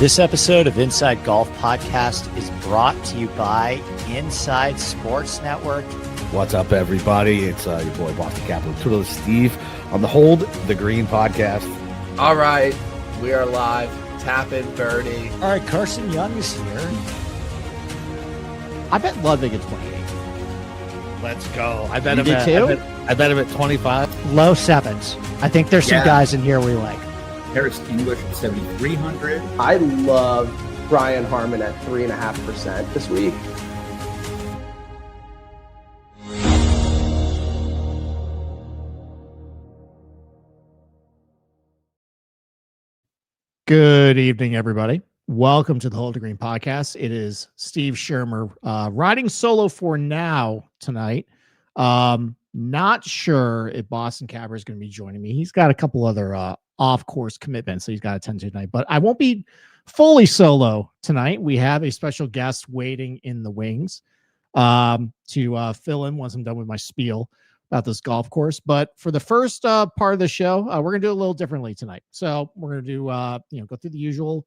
This episode of Inside Golf Podcast is brought to you by Inside Sports Network. What's up, everybody? It's your boy, Boston Capital Twitter, Steve, on the Hold the Green podcast. All right, we are live. Tap in, birdie. All right, Carson Young is here. I bet Ludwig at 28. Let's go. I bet You him did at, too? I bet him at 25. Low sevens. I think there's some guys in here we like. Harris English at 7,300. I love Brian Harmon at 3.5% this week. Good evening, everybody. Welcome to the Hold the Green podcast. It is Steve Shermer riding solo for now tonight. Not sure if Boston Capper is going to be joining me. He's got a couple other off-course commitments that he's got to attend to tonight, but I won't be fully solo tonight. We have a special guest waiting in the wings to fill in once I'm done with my spiel about this golf course. But for the first part of the show, we're going to do it a little differently tonight. So we're going to do, go through the usual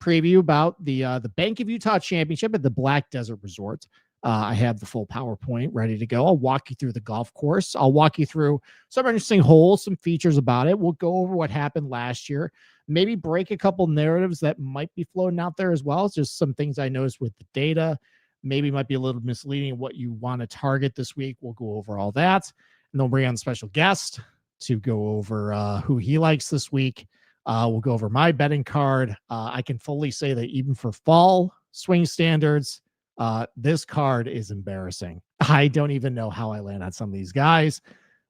preview about the Bank of Utah Championship at the Black Desert Resort. I have the full PowerPoint ready to go. I'll walk you through the golf course. I'll walk you through some interesting holes, some features about it. We'll go over what happened last year, maybe break a couple narratives that might be floating out there as well. It's just some things I noticed with the data. Maybe might be a little misleading what you want to target this week. We'll go over all that. And then we'll bring on a special guest to go over who he likes this week. We'll go over my betting card. I can fully say that even for fall swing standards, this card is embarrassing. I don't even know how I land on some of these guys,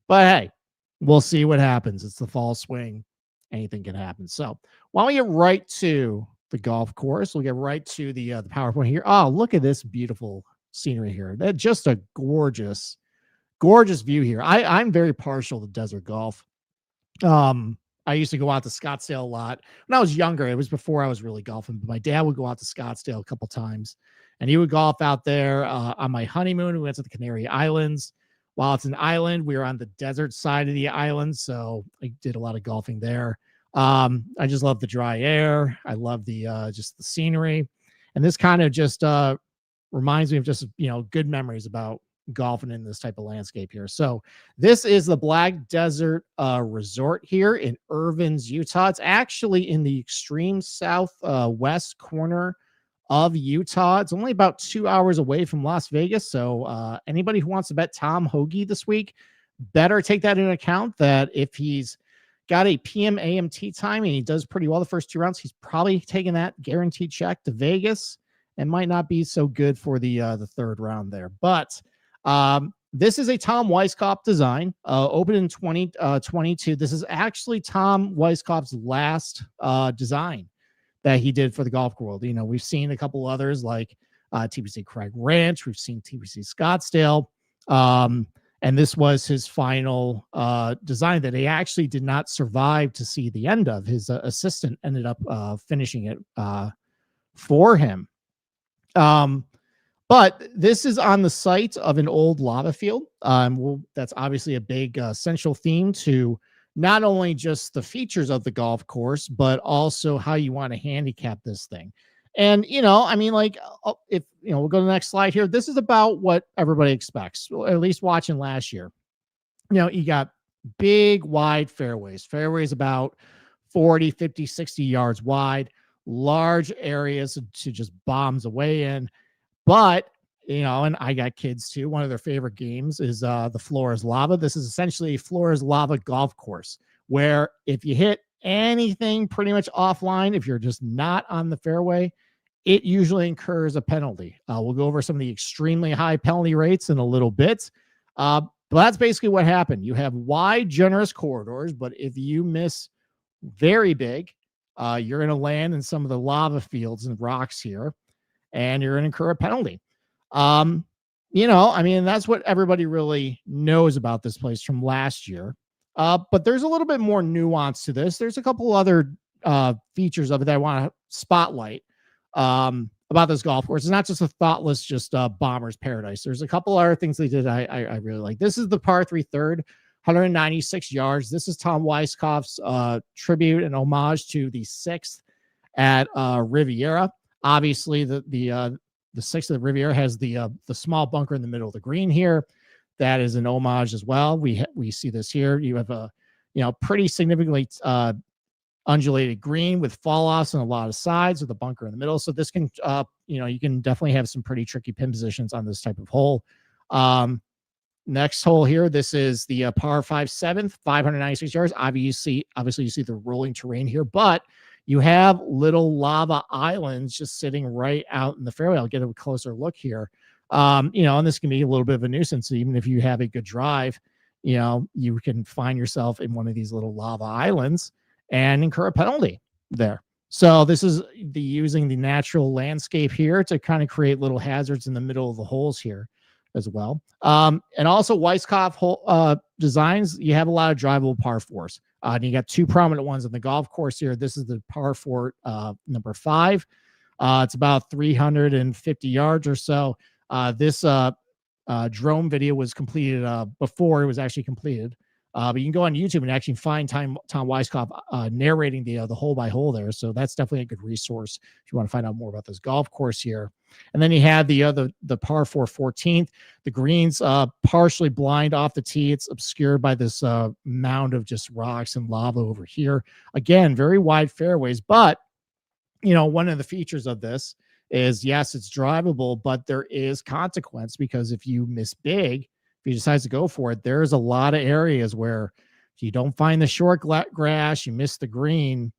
but hey, we'll see what happens. It's the fall swing. Anything can happen. So why don't we get right to the golf course? We'll get right to the PowerPoint here. Oh, look at this beautiful scenery here. That's just a gorgeous view here. I'm very partial to desert golf. I used to go out to Scottsdale a lot when I was younger. It was before I was really golfing, but my dad would go out to Scottsdale a couple times, and he would golf out there. On my honeymoon, we went to the Canary Islands. While it's an island, we were on the desert side of the island, so I did a lot of golfing there. I just love the dry air. I love the just the scenery, and this kind of just reminds me of just good memories about golfing in this type of landscape here. So this is the Black Desert Resort here in Irvins, Utah. It's actually in the extreme southwest corner of Utah. It's only about 2 hours away from Las Vegas. So anybody who wants to bet Tom Hoagie this week better take that into account, that if he's got a PM AM tee time and he does pretty well the first two rounds, he's probably taking that guaranteed check to Vegas and might not be so good for the third round there. But this is a Tom Weiskopf design, opened in 2022. This is actually Tom Weiskopf's last design that he did for the golf world. We've seen a couple others like TPC Craig Ranch. We've seen TPC Scottsdale. And this was his final design that he actually did not survive to see the end of. His assistant ended up finishing it for him. But this is on the site of an old lava field. That's obviously a big central theme to not only just the features of the golf course, but also how you want to handicap this thing. And, if we'll go to the next slide here. This is about what everybody expects, or at least watching last year. You got big, wide fairways about 40, 50, 60 yards wide, large areas to just bombs away in. But, and I got kids too. One of their favorite games is the Floor is Lava. This is essentially a Floor is Lava golf course where if you hit anything pretty much offline, if you're just not on the fairway, it usually incurs a penalty. We'll go over some of the extremely high penalty rates in a little bit. But that's basically what happened. You have wide, generous corridors, but if you miss very big, you're going to land in some of the lava fields and rocks here, and you're going to incur a penalty. That's what everybody really knows about this place from last year. But there's a little bit more nuance to this. There's a couple other features of it that I want to spotlight about this golf course. It's not just a thoughtless, bomber's paradise. There's a couple other things they did I really like. This is the par 3 third, 196 yards. This is Tom Weiskopf's tribute and homage to the 6th at Riviera. Obviously, the 6 of the Riviera has the small bunker in the middle of the green here. That is an homage as well. We see this here. You have a pretty significantly undulated green with fall offs on a lot of sides with a bunker in the middle. So this can you can definitely have some pretty tricky pin positions on this type of hole. Next hole here, this is the par 5 7th, 596 yards. Obviously you see the rolling terrain here, but you have little lava islands just sitting right out in the fairway. I'll get a closer look here. And this can be a little bit of a nuisance. Even if you have a good drive, you can find yourself in one of these little lava islands and incur a penalty there. So this is using the natural landscape here to kind of create little hazards in the middle of the holes here as well. And also Weiskopf hole designs, you have a lot of drivable par 4s. And you got 2 prominent ones on the golf course here. This is the par 4 number 5. It's about 350 yards or so. This drone video was completed before it was actually completed. But you can go on YouTube and actually find Tom Weiskopf narrating the hole by hole there. So that's definitely a good resource if you want to find out more about this golf course here. And then you had the par 4 14th. The greens partially blind off the tee. It's obscured by this mound of just rocks and lava over here. Again, very wide fairways. But, one of the features of this is, yes, it's drivable, but there is consequence because if you miss big, if he decides to go for it, there's a lot of areas where if you don't find the short grass, you miss the green,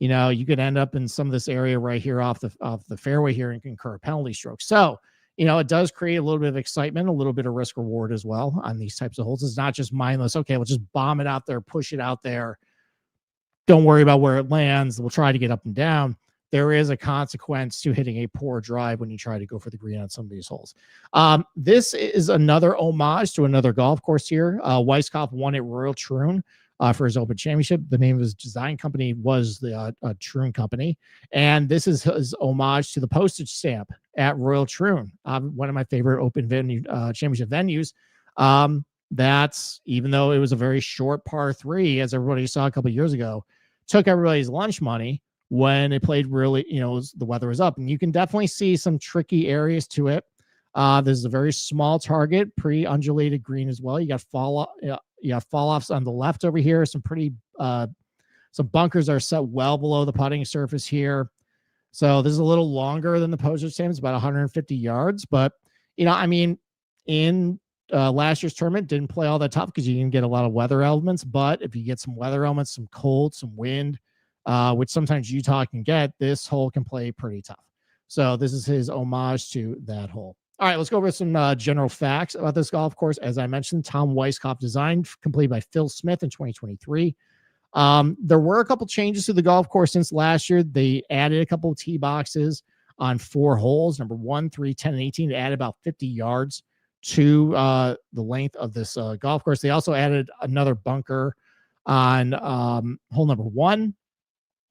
you could end up in some of this area right here off the fairway here and incur a penalty stroke. So, it does create a little bit of excitement, a little bit of risk reward as well on these types of holes. It's not just mindless. Okay, we'll just bomb it out there, push it out there. Don't worry about where it lands. We'll try to get up and down. There is a consequence to hitting a poor drive when you try to go for the green on some of these holes. This is another homage to another golf course here. Weiskopf won at Royal Troon for his Open Championship. The name of his design company was the Troon Company. And this is his homage to the postage stamp at Royal Troon, one of my favorite Open Championship venues. That's, even though it was a very short par 3, as everybody saw a couple of years ago, took everybody's lunch money when it played really, the weather was up. And you can definitely see some tricky areas to it. This is a very small target, pre-undulated green as well. You got fall offs on the left over here. Some pretty some bunkers are set well below the putting surface here. So this is a little longer than the postage stamp. It's about 150 yards. But, in last year's tournament, didn't play all that tough because you didn't get a lot of weather elements. But if you get some weather elements, some cold, some wind, which sometimes Utah can get, this hole can play pretty tough. So this is his homage to that hole. All right, let's go over some general facts about this golf course. As I mentioned, Tom Weiskopf designed, completed by Phil Smith in 2023. There were a couple changes to the golf course since last year. They added a couple of tee boxes on 4 holes, number 1, 3, 10, and 18, to add about 50 yards to the length of this golf course. They also added another bunker on hole number 1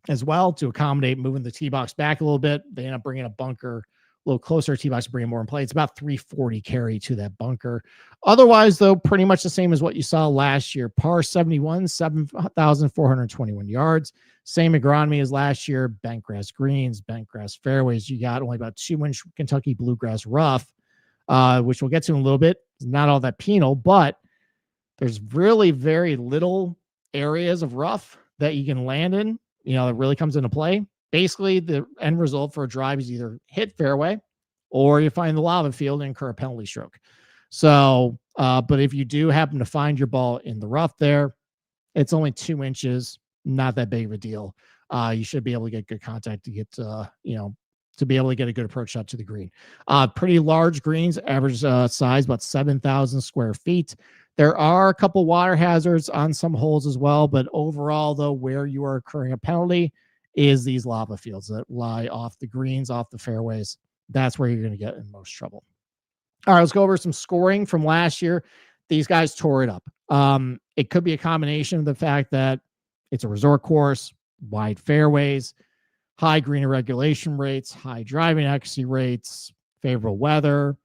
as well to accommodate moving the tee box back a little bit. They end up bringing a bunker a little closer to tee box to bring more in play. It's about 340 carry to that bunker. Otherwise, though, pretty much the same as what you saw last year. Par 71, 7,421 yards. Same agronomy as last year. Bentgrass greens, bentgrass fairways. You got only about 2-inch Kentucky bluegrass rough, which we'll get to in a little bit. It's not all that penal, but there's really very little areas of rough that you can land in. It really comes into play. Basically, the end result for a drive is either hit fairway or you find the lava field and incur a penalty stroke. So, but if you do happen to find your ball in the rough there, it's only 2 inches, not that big of a deal. You should be able to get good contact to get, to be able to get a good approach shot to the green. Pretty large greens, average size, about 7,000 square feet. There are a couple water hazards on some holes as well, but overall, though, where you are incurring a penalty is these lava fields that lie off the greens, off the fairways. That's where you're going to get in most trouble. All right, let's go over some scoring from last year. These guys tore it up. It could be a combination of the fact that it's a resort course, wide fairways, high green irregulation rates, high driving accuracy rates, favorable weather.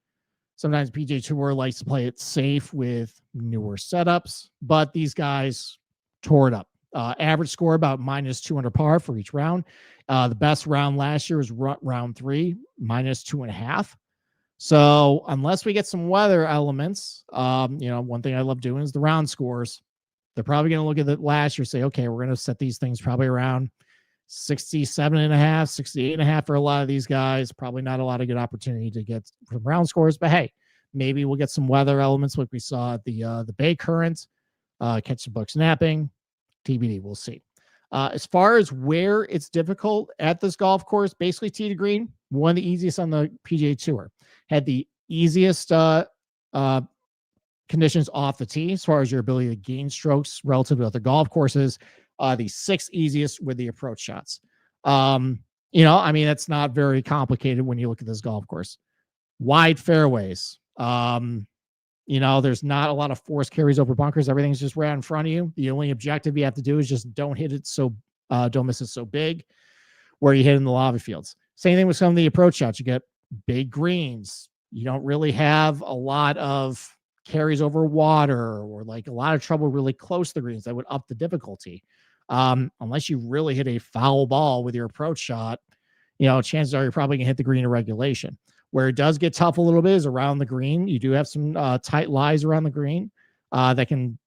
Sometimes PGA Tour likes to play it safe with newer setups, but these guys tore it up. Average score about -200 par for each round. The best round last year was round 3, -2.5. So unless we get some weather elements, one thing I love doing is the round scores. They're probably going to look at the last year, say, okay, we're going to set these things probably around 67.5, 68.5 for a lot of these guys. Probably not a lot of good opportunity to get from round scores, but hey, maybe we'll get some weather elements like we saw at the Bay Current, catch some buck snapping, TBD. We'll see. As far as where it's difficult at this golf course, basically tee to green, one of the easiest on the PGA Tour. Had the easiest conditions off the tee as far as your ability to gain strokes relative to other golf courses. The 6th easiest with the approach shots. That's not very complicated when you look at this golf course. Wide fairways. There's not a lot of force carries over bunkers. Everything's just right in front of you. The only objective you have to do is just don't hit it don't miss it so big where you hit in the lava fields. Same thing with some of the approach shots. You get big greens. You don't really have a lot of carries over water or like a lot of trouble really close to the greens. That would up the difficulty. Unless you really hit a foul ball with your approach shot, chances are you're probably gonna hit the green in regulation. Where it does get tough a little bit is around the green. You do have some tight lies around the green that can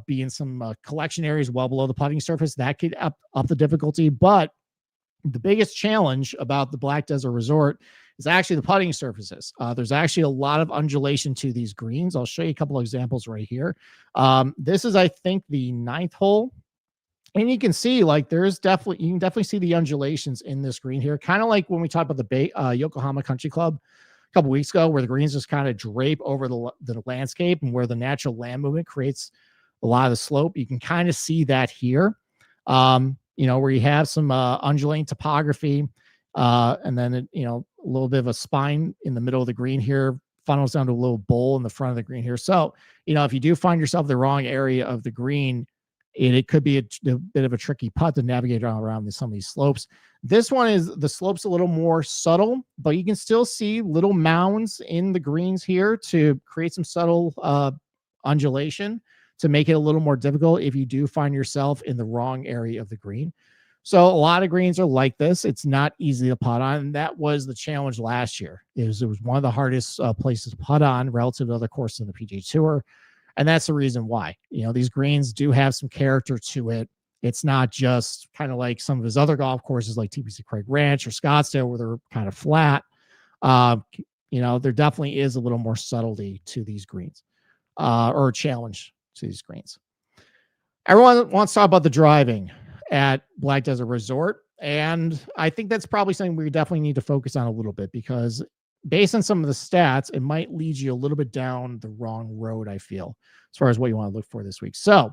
be in some collection areas well below the putting surface. That could up the difficulty. But the biggest challenge about the Black Desert Resort is actually the putting surfaces. There's actually a lot of undulation to these greens. I'll show you a couple of examples right here. This is, I think, the 9th hole. And you can see, like, you can definitely see the undulations in this green here. Kind of like when we talked about the Yokohama Country Club a couple weeks ago, where the greens just kind of drape over the landscape and where the natural land movement creates a lot of the slope. You can kind of see that here, where you have some undulating topography, and then, a little bit of a spine in the middle of the green here, funnels down to a little bowl in the front of the green here. So, if you do find yourself in the wrong area of the green, it could be a bit of a tricky putt to navigate around some of these slopes. This one is the slope's a little more subtle, but you can still see little mounds in the greens here to create some subtle undulation to make it a little more difficult if you do find yourself in the wrong area of the green. So a lot of greens are like this. It's not easy to putt on. And that was the challenge last year. It was one of the hardest places to putt on relative to other courses in the PGA Tour. And that's the reason why. These greens do have some character to it. It's not just kind of like some of his other golf courses like TPC Craig Ranch or Scottsdale where they're kind of flat. There definitely is a little more subtlety to these greens or a challenge to these greens. Everyone wants to talk about the driving at Black Desert Resort. And I think that's probably something we definitely need to focus on a little bit because based on some of the stats, it might lead you a little bit down the wrong road, I feel, as far as what you want to look for this week. So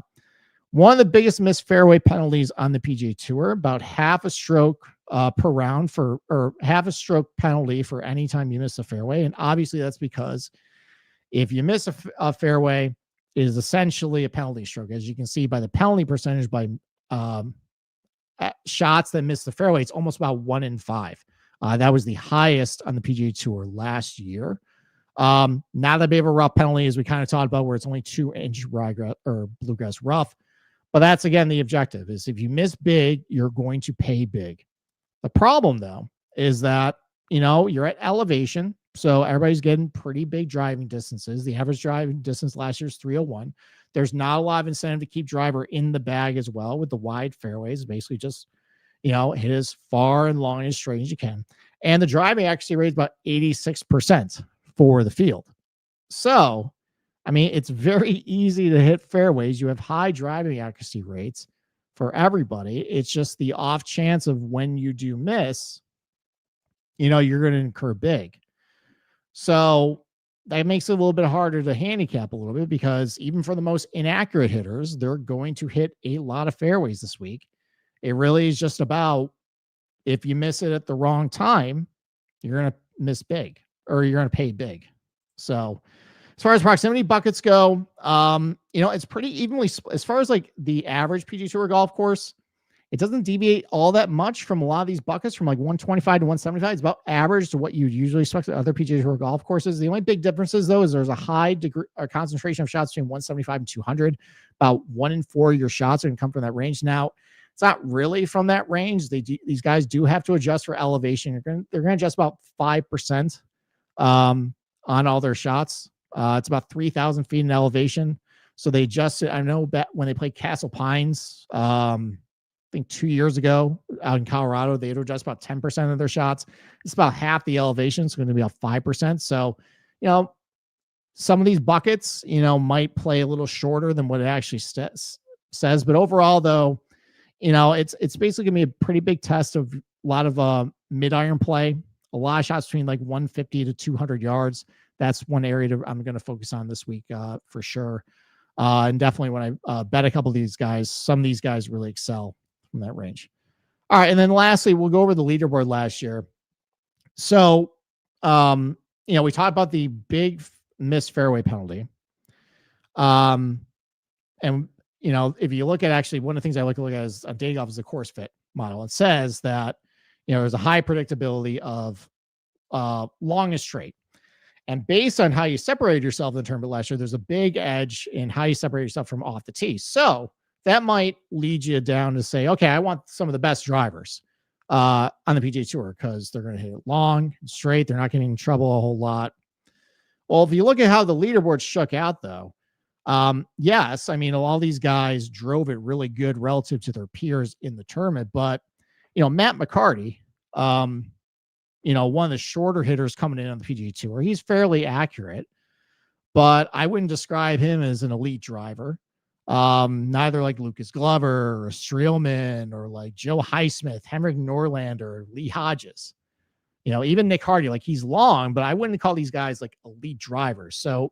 one of the biggest missed fairway penalties on the PGA Tour, about half a stroke per round or half a stroke penalty for any time you miss a fairway. And obviously that's because if you miss a fairway, it is essentially a penalty stroke. As you can see by the penalty percentage by shots that miss the fairway, it's almost about 1 in 5. That was the highest on the PGA Tour last year. Not that big of a rough penalty as we kind of talked about, where it's only 2-inch bluegrass rough. But that's, again, the objective is if you miss big, you're going to pay big. The problem, though, is that, you're at elevation. So everybody's getting pretty big driving distances. The average driving distance last year is 301. There's not a lot of incentive to keep driver in the bag as well with the wide fairways. Basically just, hit as far and long and as straight as you can. And the driving accuracy rate is about 86% for the field. So, it's very easy to hit fairways. You have high driving accuracy rates for everybody. It's just the off chance of when you do miss, you're going to incur big. So that makes it a little bit harder to handicap a little bit because even for the most inaccurate hitters, they're going to hit a lot of fairways this week. It really is just about if you miss it at the wrong time, you're going to miss big or you're going to pay big. So as far as proximity buckets go, it's pretty evenly as far as like the average PGA Tour golf course. It doesn't deviate all that much from a lot of these buckets from like 125 to 175. It's about average to what you'd usually expect at other PGA Tour golf courses. The only big differences, though, is there's a high degree or concentration of shots between 175 and 200. About 1 in 4 of your shots are going to come from that range. Now, it's not really from that range. These guys do have to adjust for elevation. They're going to adjust about 5% on all their shots. It's about 3,000 feet in elevation. So they adjusted. I know that when they played Castle Pines, I think 2 years ago out in Colorado, they had to adjust about 10% of their shots. It's about half the elevation. It's going to be about 5%. So, some of these buckets, might play a little shorter than what it actually says. But overall, though, it's basically going to be a pretty big test of a lot of mid-iron play, a lot of shots between like 150 to 200 yards. That's one area I'm going to focus on this week for sure. And definitely when I bet a couple of these guys, some of these guys really excel from that range. All right. And then lastly, we'll go over the leaderboard last year. So, we talked about the big missed fairway penalty. And, if you look at actually one of the things I like to look at is on day golf is the course fit model. It says that, there's a high predictability of long and straight. And based on how you separated yourself in the tournament last year, there's a big edge in how you separate yourself from off the tee. So that might lead you down to say, okay, I want some of the best drivers on the PGA Tour because they're going to hit it long and straight. They're not getting in trouble a whole lot. Well, if you look at how the leaderboard shook out, though, yes, I mean, all these guys drove it really good relative to their peers in the tournament. But, Matt McCarty, one of the shorter hitters coming in on the PGA Tour, he's fairly accurate, but I wouldn't describe him as an elite driver. Neither like Lucas Glover or Streelman or like Joe Highsmith, Henrik Norlander, Lee Hodges. Even Nick Hardy, like he's long, but I wouldn't call these guys like elite drivers. So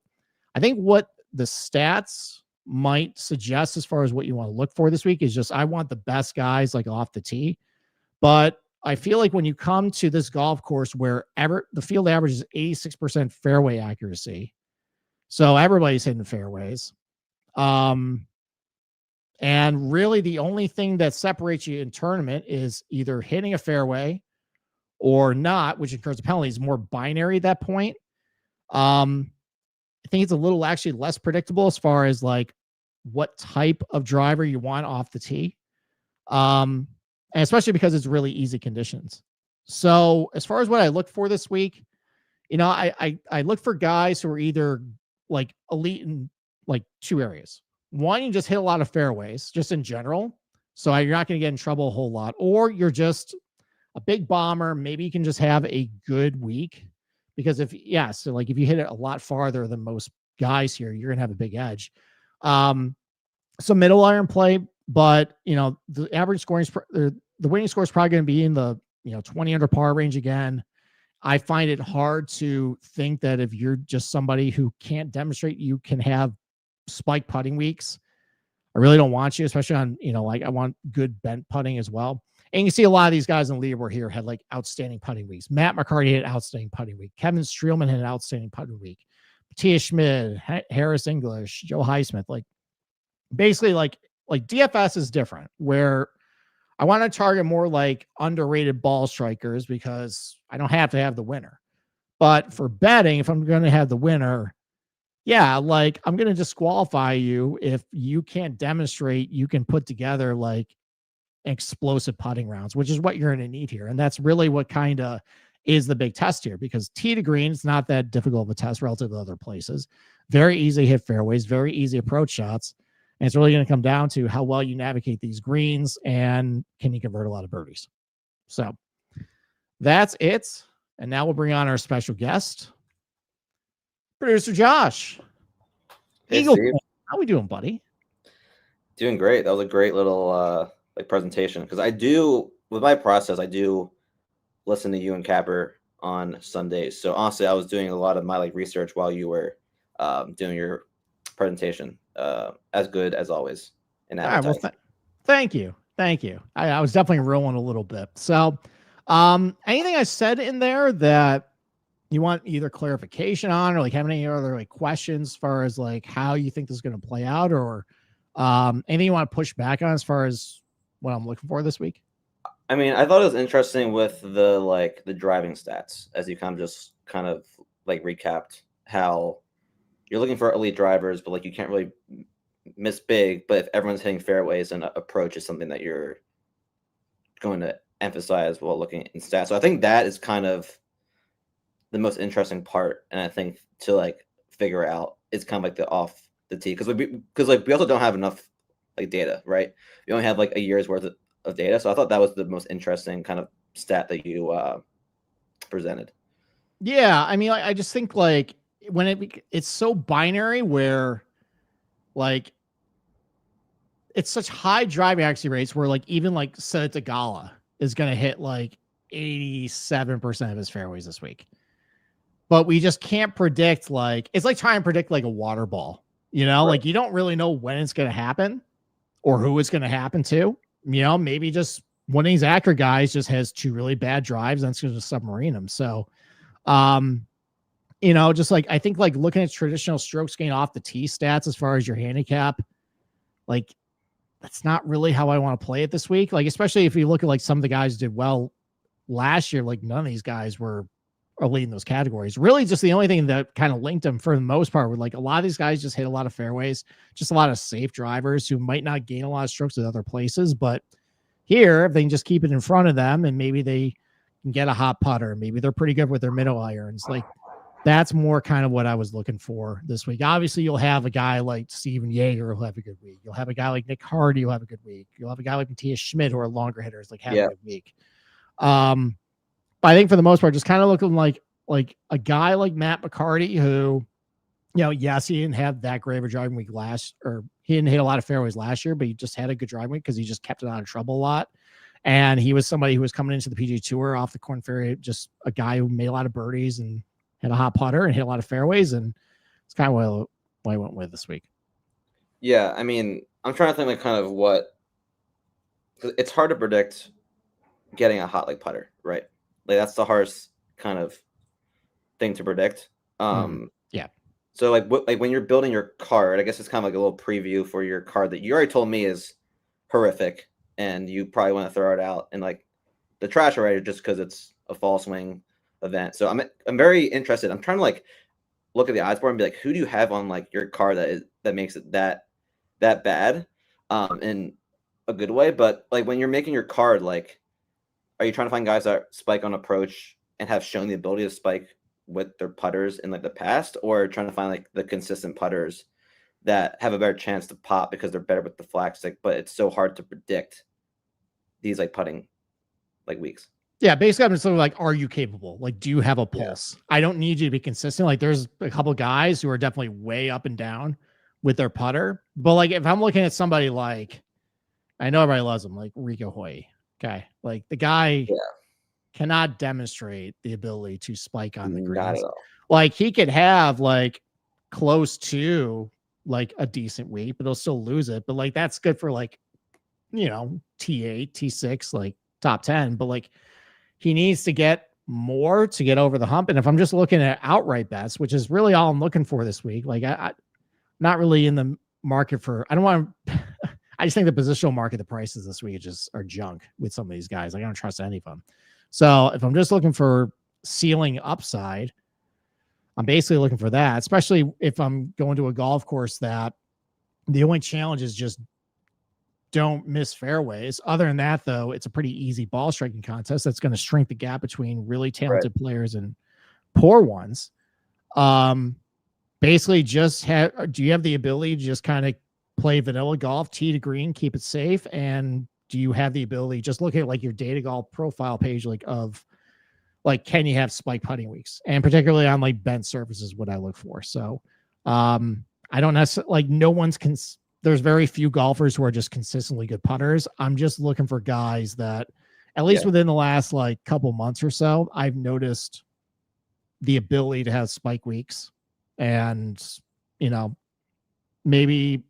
I think what the stats might suggest as far as what you want to look for this week is just I want the best guys like off the tee. But I feel like when you come to this golf course where the field average is 86% fairway accuracy, so everybody's hitting fairways. And really the only thing that separates you in tournament is either hitting a fairway or not, which incurs a penalty. Is more binary at that point. I think it's a little actually less predictable as far as like what type of driver you want off the tee. And especially because it's really easy conditions. So as far as what I look for this week, I look for guys who are either like elite in like two areas. One, you just hit a lot of fairways just in general. So you're not going to get in trouble a whole lot, or you're just a big bomber. Maybe you can just have a good week because if you hit it a lot farther than most guys here, you're going to have a big edge. So middle iron play, but the average scoring, the winning score is probably going to be in the 20 under par range again. I find it hard to think that if you're just somebody who can't demonstrate, you can have spike putting weeks. I really don't want you, especially on I want good bent putting as well. And you see a lot of these guys in the leaderboard here had like outstanding putting weeks. Matt McCarty had an outstanding putting week. Kevin Streelman had an outstanding putting week. Matthias Schmid, Harris English, Joe Highsmith, basically like DFS is different where I want to target more like underrated ball strikers because I don't have to have the winner. But for betting, if I'm going to have the winner, I'm going to disqualify you if you can't demonstrate you can put together like explosive putting rounds, which is what you're going to need here. And that's really what kind of is the big test here because tee to green is not that difficult of a test relative to other places. Very easy to hit fairways, very easy approach shots. And it's really going to come down to how well you navigate these greens and can you convert a lot of birdies. So that's it. And now we'll bring on our special guest, producer Josh. Hey, Eagle, Steve. how we doing, buddy? Doing great. That was a great little presentation because with my process, I do listen to you and Capper on Sundays. So honestly, I was doing a lot of my research while you were doing your presentation. As good as always in advertising. Well, thank you. I was definitely rolling a little bit. So anything I said in there that you want either clarification on or have any other questions as far as how you think this is going to play out or anything you want to push back on as far as what I'm looking for this week? I mean, I thought it was interesting with the driving stats, as you kind of like recapped how you're looking for elite drivers, but like you can't really miss big. But if everyone's hitting fairways, and approach is something that you're going to emphasize while looking in stats. So I think that is kind of the most interesting part, and I think to like figure out is kind of like the off the tee, because we also don't have enough like data, right? We only have like a year's worth of data, so I thought that was the most interesting kind of stat that you presented. Yeah, I mean, I just think like when it's so binary where like it's such high driving accuracy rates where like even like Seth Tagala is going to hit like 87% of his fairways this week. But we just can't predict, like, it's like trying to predict like a water ball, you know, like you don't really know when it's going to happen or who it's going to happen to, you know, maybe just one of these accurate guys just has two really bad drives and it's going to submarine them. So, you know, just like, I think like looking at traditional strokes gained off the tee stats, as far as your handicap, like that's not really how I want to play it this week. Like, especially if you look at like some of the guys who did well last year, like none of these guys are leading those categories. Really, just the only thing that kind of linked them for the most part were like a lot of these guys just hit a lot of fairways, just a lot of safe drivers who might not gain a lot of strokes at other places. But here, if they can just keep it in front of them and maybe they can get a hot putter, maybe they're pretty good with their middle irons. Like that's more kind of what I was looking for this week. Obviously, you'll have a guy like Steven Yeager who'll have a good week. You'll have a guy like Nick Hardy who'll have a good week. You'll have a guy like Matthias Schmidt who are longer hitters, like have a good week. But I think for the most part, just kind of looking like a guy like Matt McCarty, who, you know, yes, he didn't have that great of a driving week he didn't hit a lot of fairways last year, but he just had a good driving week because he just kept it out of trouble a lot. And he was somebody who was coming into the PGA Tour off the Corn Ferry, just a guy who made a lot of birdies and had a hot putter and hit a lot of fairways. And it's kind of what I went with this week. Yeah, I mean, I'm trying to think like kind of what, it's hard to predict getting a hot like putter, right? Like that's the hardest kind of thing to predict. Yeah. So like when you're building your card, I guess it's kind of like a little preview for your card that you already told me is horrific, and you probably want to throw it out in like the trash already just because it's a fall swing event. So I'm very interested. I'm trying to like look at the odds board and be like, who do you have on like your card that makes it that bad, in a good way? But like when you're making your card, like, are you trying to find guys that spike on approach and have shown the ability to spike with their putters in like the past, or trying to find like the consistent putters that have a better chance to pop because they're better with the flag stick, but it's so hard to predict these like putting like weeks? Yeah, basically, I'm just like, are you capable? Like, do you have a pulse? Yeah. I don't need you to be consistent. Like, there's a couple of guys who are definitely way up and down with their putter. But like, if I'm looking at somebody like, I know everybody loves him, like Rico Hoy. Okay, like the guy cannot demonstrate the ability to spike on the greens. Like he could have like close to like a decent week, but he'll still lose it. But like that's good for like, you know, T8, T6, like top 10. But like he needs to get more to get over the hump. And if I'm just looking at outright bets, which is really all I'm looking for this week, like I'm not really in the market for, I don't want to, I just think the positional market, the prices this week just are junk with some of these guys. Like I don't trust any of them. So if I'm just looking for ceiling upside, I'm basically looking for that, especially if I'm going to a golf course that the only challenge is just don't miss fairways. Other than that, though, it's a pretty easy ball striking contest that's going to shrink the gap between really talented players and poor ones. Basically, do you have the ability to just kind of play vanilla golf, tee to green, keep it safe? And do you have the ability, just look at like your data golf profile page, like of like, can you have spike putting weeks? And particularly on like bent surfaces, what I look for. So I don't necessarily like there's very few golfers who are just consistently good putters. I'm just looking for guys that at least within the last like couple months or so, I've noticed the ability to have spike weeks and, you know, maybe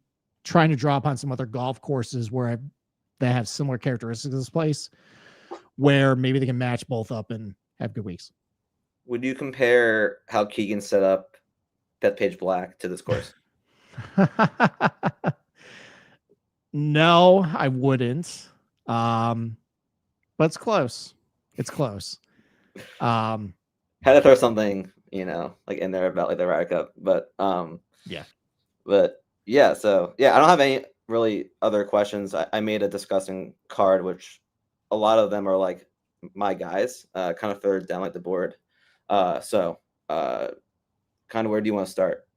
trying to draw upon some other golf courses that have similar characteristics of this place where maybe they can match both up and have good weeks. Would you compare how Keegan set up Bethpage Black to this course? No, I wouldn't. But it's close. It's close. Had to throw something, like in there about like the Ryder Cup, but Yeah. But yeah, so yeah, I don't have any really other questions. I made a disgusting card, which a lot of them are like my guys, kind of third down like the board. So kind of where do you want to start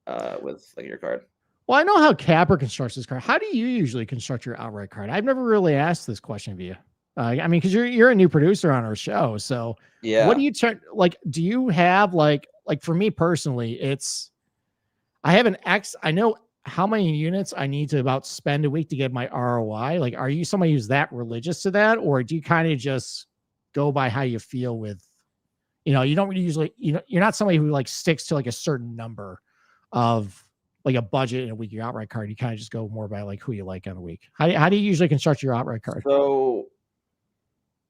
with like your card? Well, I know how Capper constructs his card. How do you usually construct your outright card? I've never really asked this question of you. I mean, because you're a new producer on our show, so Yeah. what do you turn like? Do you have like for me personally, it's I have an X. I know how many units I need to about spend a week to get my ROI. Like, are you somebody who's that religious to that, or do you kind of just go by how you feel with, you don't really usually, you're not somebody who like sticks to like a certain number of like a budget in a week, your outright card. You kind of just go more by like who you like on a week. How do you usually construct your outright card? So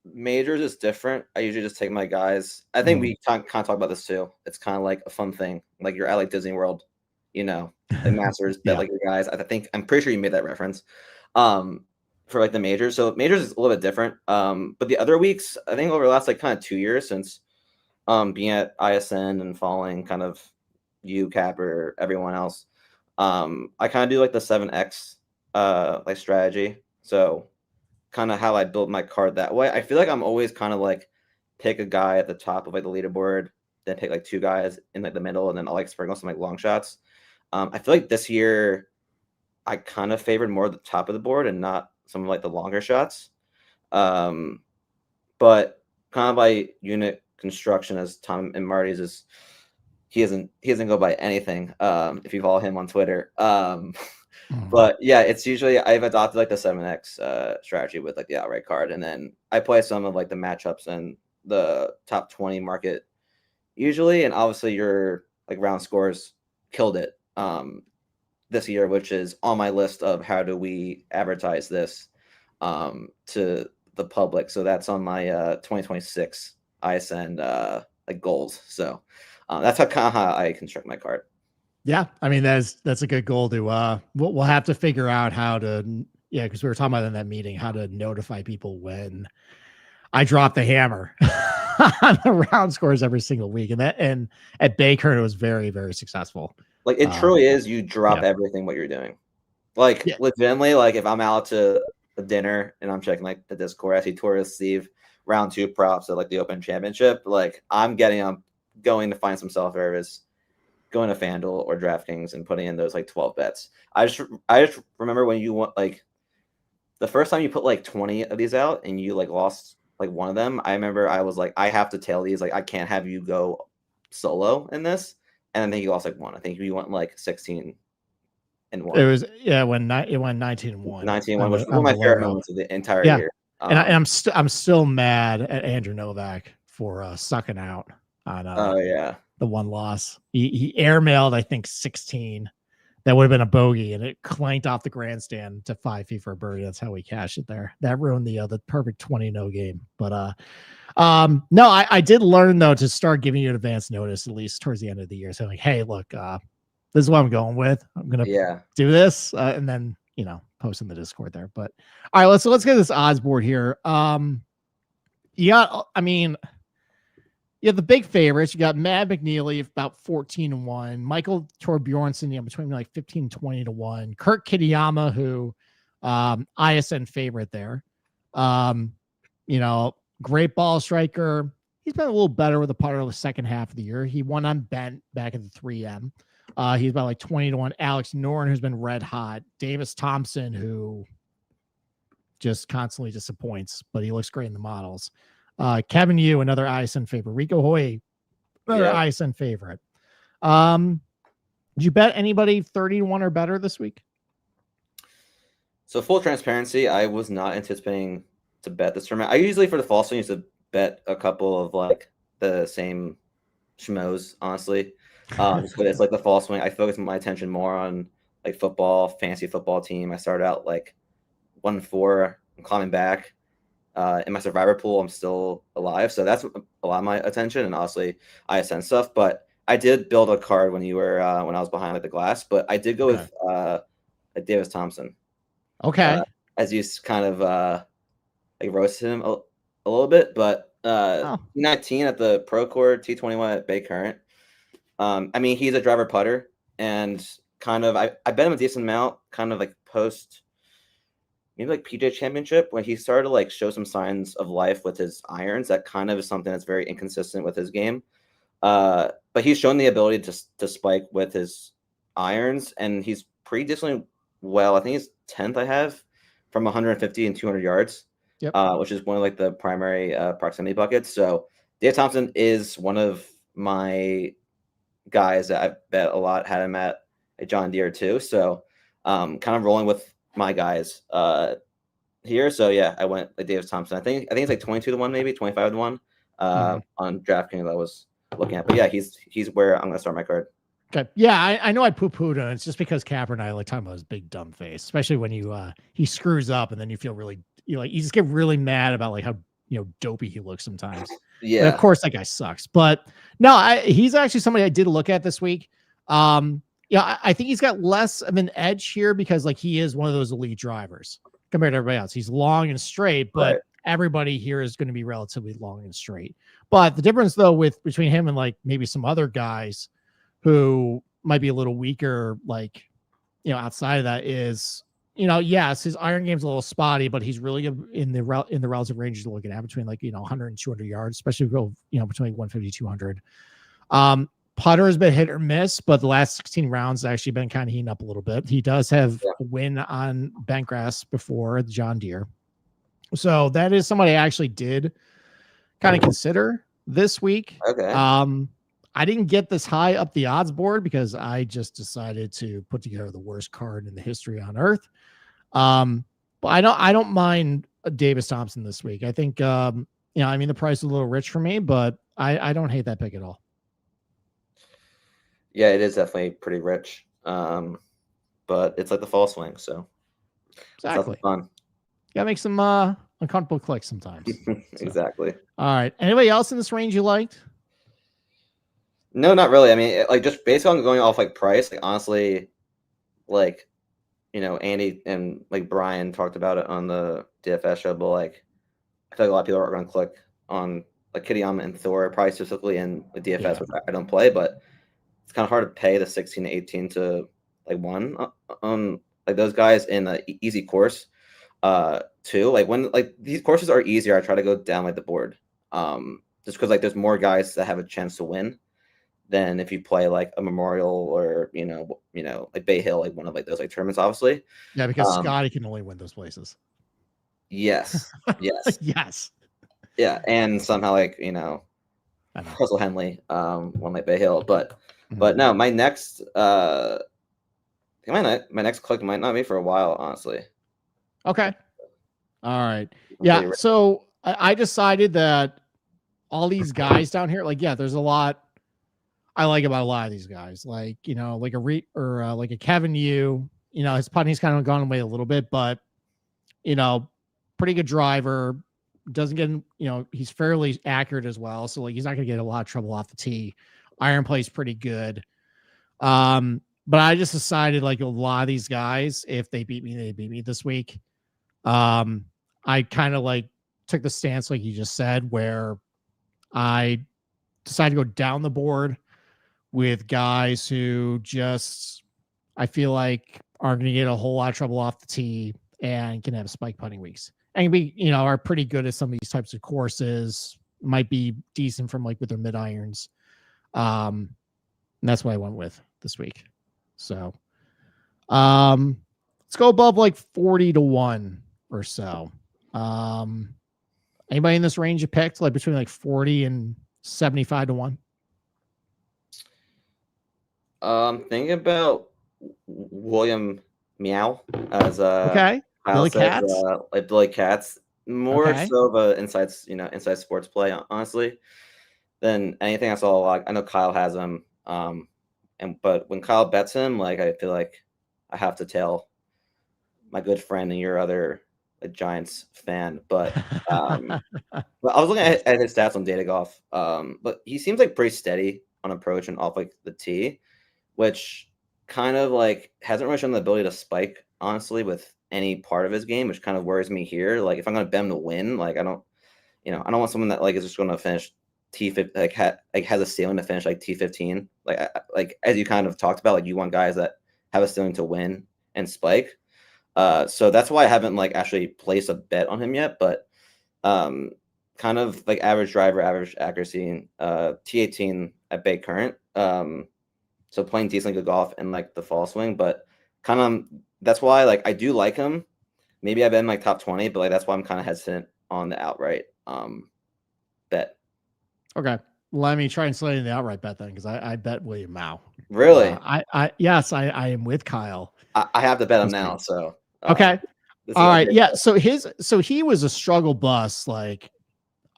majors is different. I usually just take my guys. I think we kind of talk about this too. It's kind of like a fun thing. Like you're at like Disney World, the Masters, bet like your guys. I'm pretty sure you made that reference. For like the majors. So majors is a little bit different. But the other weeks, I think over the last like kind of 2 years since being at ISN and following kind of you, Capper, everyone else, I kind of do like the 7X like strategy. So kind of how I build my card that way. I feel like I'm always kind of like pick a guy at the top of like the leaderboard, then pick like two guys in like the middle, and then I'll like sprinkle some like long shots. I feel like this year I kind of favored more the top of the board and not some of like the longer shots. But kind of by unit construction, as Tom and Marty's is, he doesn't go by anything. If you follow him on Twitter. But yeah, it's usually I've adopted like the 7X strategy with like the outright card, and then I play some of like the matchups and the top 20 market usually, and obviously your like round scores killed it this year, which is on my list of how do we advertise this to the public. So that's on my 2026 ISN like goals. So that's how I construct my card. Yeah, I mean that's a good goal to we'll have to figure out how to because we were talking about in that meeting how to notify people when I drop the hammer on the round scores every single week, and at Baker it was very, very successful. Like it truly is, you drop everything what you're doing. Like legitimately, like if I'm out to a dinner and I'm checking like the Discord, I see Torres Steve round 2 props at like the Open Championship, like I'm going to find some self service, going to FanDuel or DraftKings and putting in those like 12 bets. I just remember when you want like the first time you put like 20 of these out and you like lost like one of them. I remember I was like, I have to tail these. Like I can't have you go solo in this. And I think you lost like one. I think you went like 16 and 1. It was it went 19 and 1. 19 and 1, which was one of my favorite moments of the entire year. And I'm still mad at Andrew Novak for sucking out on the one loss. He airmailed, I think, 16. That would have been a bogey, and it clanked off the grandstand to 5 feet for a birdie. That's how we cashed it there. That ruined the perfect 20-0 game. But no, I did learn though to start giving you advance notice at least towards the end of the year. So like, hey, look, this is what I'm going with. I'm gonna do this, and then post in the Discord there. But all right, let's get this odds board here. You have the big favorites. You got Matt McNeely about 14-1. Michael Torbjornsen, between like 15-20 to 1. Kurt Kitayama, who ISN favorite there. Great ball striker. He's been a little better with the putter the second half of the year. He won on bent back at the 3M. He's about like 20-1. Alex Noren, who's been red hot. Davis Thompson, who just constantly disappoints, but he looks great in the models. Kevin Yu, another ISN favorite. Rico Hoy, another ISN favorite. Did you bet anybody 30-1 or better this week? So full transparency, I was not anticipating to bet this tournament. I usually for the fall swing used to bet a couple of like the same schmoes, honestly. But it's like the fall swing. I focused my attention more on like football, fantasy football team. I started out like 1-4. I'm climbing back. In my survivor pool, I'm still alive. So that's a lot of my attention, and honestly, ISN stuff. But I did build a card when you were when I was behind like the glass. But I did go with Davis Thompson. Okay. As you kind of like roasted him a little bit, but Oh, T19 at the Pro Court, T21 at Bay Current. I mean, he's a driver putter, and kind of I bet him a decent amount, kind of like post maybe like PGA Championship when he started to like show some signs of life with his irons. That kind of is something that's very inconsistent with his game. But he's shown the ability to spike with his irons, and he's pretty decently well. I think he's 10th. I have from 150 and 200 yards, Yep. Which is one of like the primary proximity buckets. So Dave Thompson is one of my guys that I bet a lot had him at a John Deere too. So kind of rolling with my guys here. So yeah, I went like Dave Thompson. I think it's like 22-1, maybe 25-1 on DraftKings that I was looking at. But yeah, he's where I'm gonna start my card. okay. Yeah, I know I poo-pooed him. It's just because Capper and I like talking about his big dumb face, especially when he screws up and then you feel really you just get really mad about like how dopey he looks sometimes. Yeah, and of course that guy sucks. But no, he's actually somebody I did look at this week. I think he's got less of an edge here because like he is one of those elite drivers compared to everybody else. He's long and straight, but right. Everybody here is going to be relatively long and straight. But the difference though between him and like maybe some other guys who might be a little weaker, like outside of that is yes, his iron game's a little spotty, but he's really good in the relative ranges you're looking at between like 100 and 200 yards, especially between 150 200. Putter has been hit or miss, but the last 16 rounds has actually been kind of heating up a little bit. He does have a win on bent grass before the John Deere. So that is somebody I actually did kind of consider this week. Okay. I didn't get this high up the odds board because I just decided to put together the worst card in the history on earth. But I don't mind Davis Thompson this week. I think, I mean, the price is a little rich for me, but I don't hate that pick at all. Yeah, it is definitely pretty rich. But it's like the fall swing, so exactly it's fun. Gotta make some uncomfortable clicks sometimes. Exactly. All right. Anybody else in this range you liked? No, not really. I mean, like just based on going off like price, like honestly, like Andy and like Brian talked about it on the DFS show, but like I feel like a lot of people are going to click on like Kitayama and Thor, probably specifically in the DFS, which I don't play, but it's kind of hard to pay the 16 to 18 to like one on like those guys in an easy course. Too, like when like these courses are easier, I try to go down like the board, just because like there's more guys that have a chance to win than if you play like a Memorial or like Bay Hill, like one of like those like tournaments, obviously. Yeah, because Scotty can only win those places. Yes. Yes. Yeah, and somehow like Russell Henley won like Bay Hill, but no, my next my next click might not be for a while, honestly. Okay. All right. Yeah. So I decided that all these guys down here, like, there's a lot I like about a lot of these guys, like, like like a Kevin Yu, his putting's kind of gone away a little bit, but, pretty good driver, doesn't get, he's fairly accurate as well. So like, he's not going to get a lot of trouble off the tee. Iron play's pretty good. But I just decided like a lot of these guys, if they beat me this week. I kind of like took the stance, like you just said, where I decided to go down the board with guys who just, I feel like aren't going to get a whole lot of trouble off the tee and can have spike putting weeks and be, are pretty good at some of these types of courses, might be decent from like with their mid irons. And that's what I went with this week. So, let's go above like 40-1 or so. Anybody in this range you picked, like between like 40 and 75-1? Thinking about William Meow as okay, Billy Katz, like Billy Katz, more so of a inside sports play, honestly, than anything I saw. Like I know Kyle has him, but when Kyle bets him, like I feel like I have to tell my good friend and your other Giants fan, but but I was looking at his stats on Data Golf, but he seems like pretty steady on approach and off like the tee, which kind of like hasn't really shown the ability to spike, honestly, with any part of his game, which kind of worries me here. Like, if I'm going to bet him to win, like, I don't want someone that like is just going to finish T15, like has a ceiling to finish like T15. Like as you kind of talked about, like you want guys that have a ceiling to win and spike. So that's why I haven't like actually placed a bet on him yet. But kind of like average driver, average accuracy, T18 at bay current. So playing decent good golf and like the fall swing, but kind of that's why like I do like him. Maybe I've been like top 20, but like that's why I'm kind of hesitant on the outright bet. Okay. Let me try and slay in the outright bet then, because I bet William Mao. Really? Yes, I am with Kyle. I have to bet him now. So okay. All right. Yeah. So he was a struggle bus like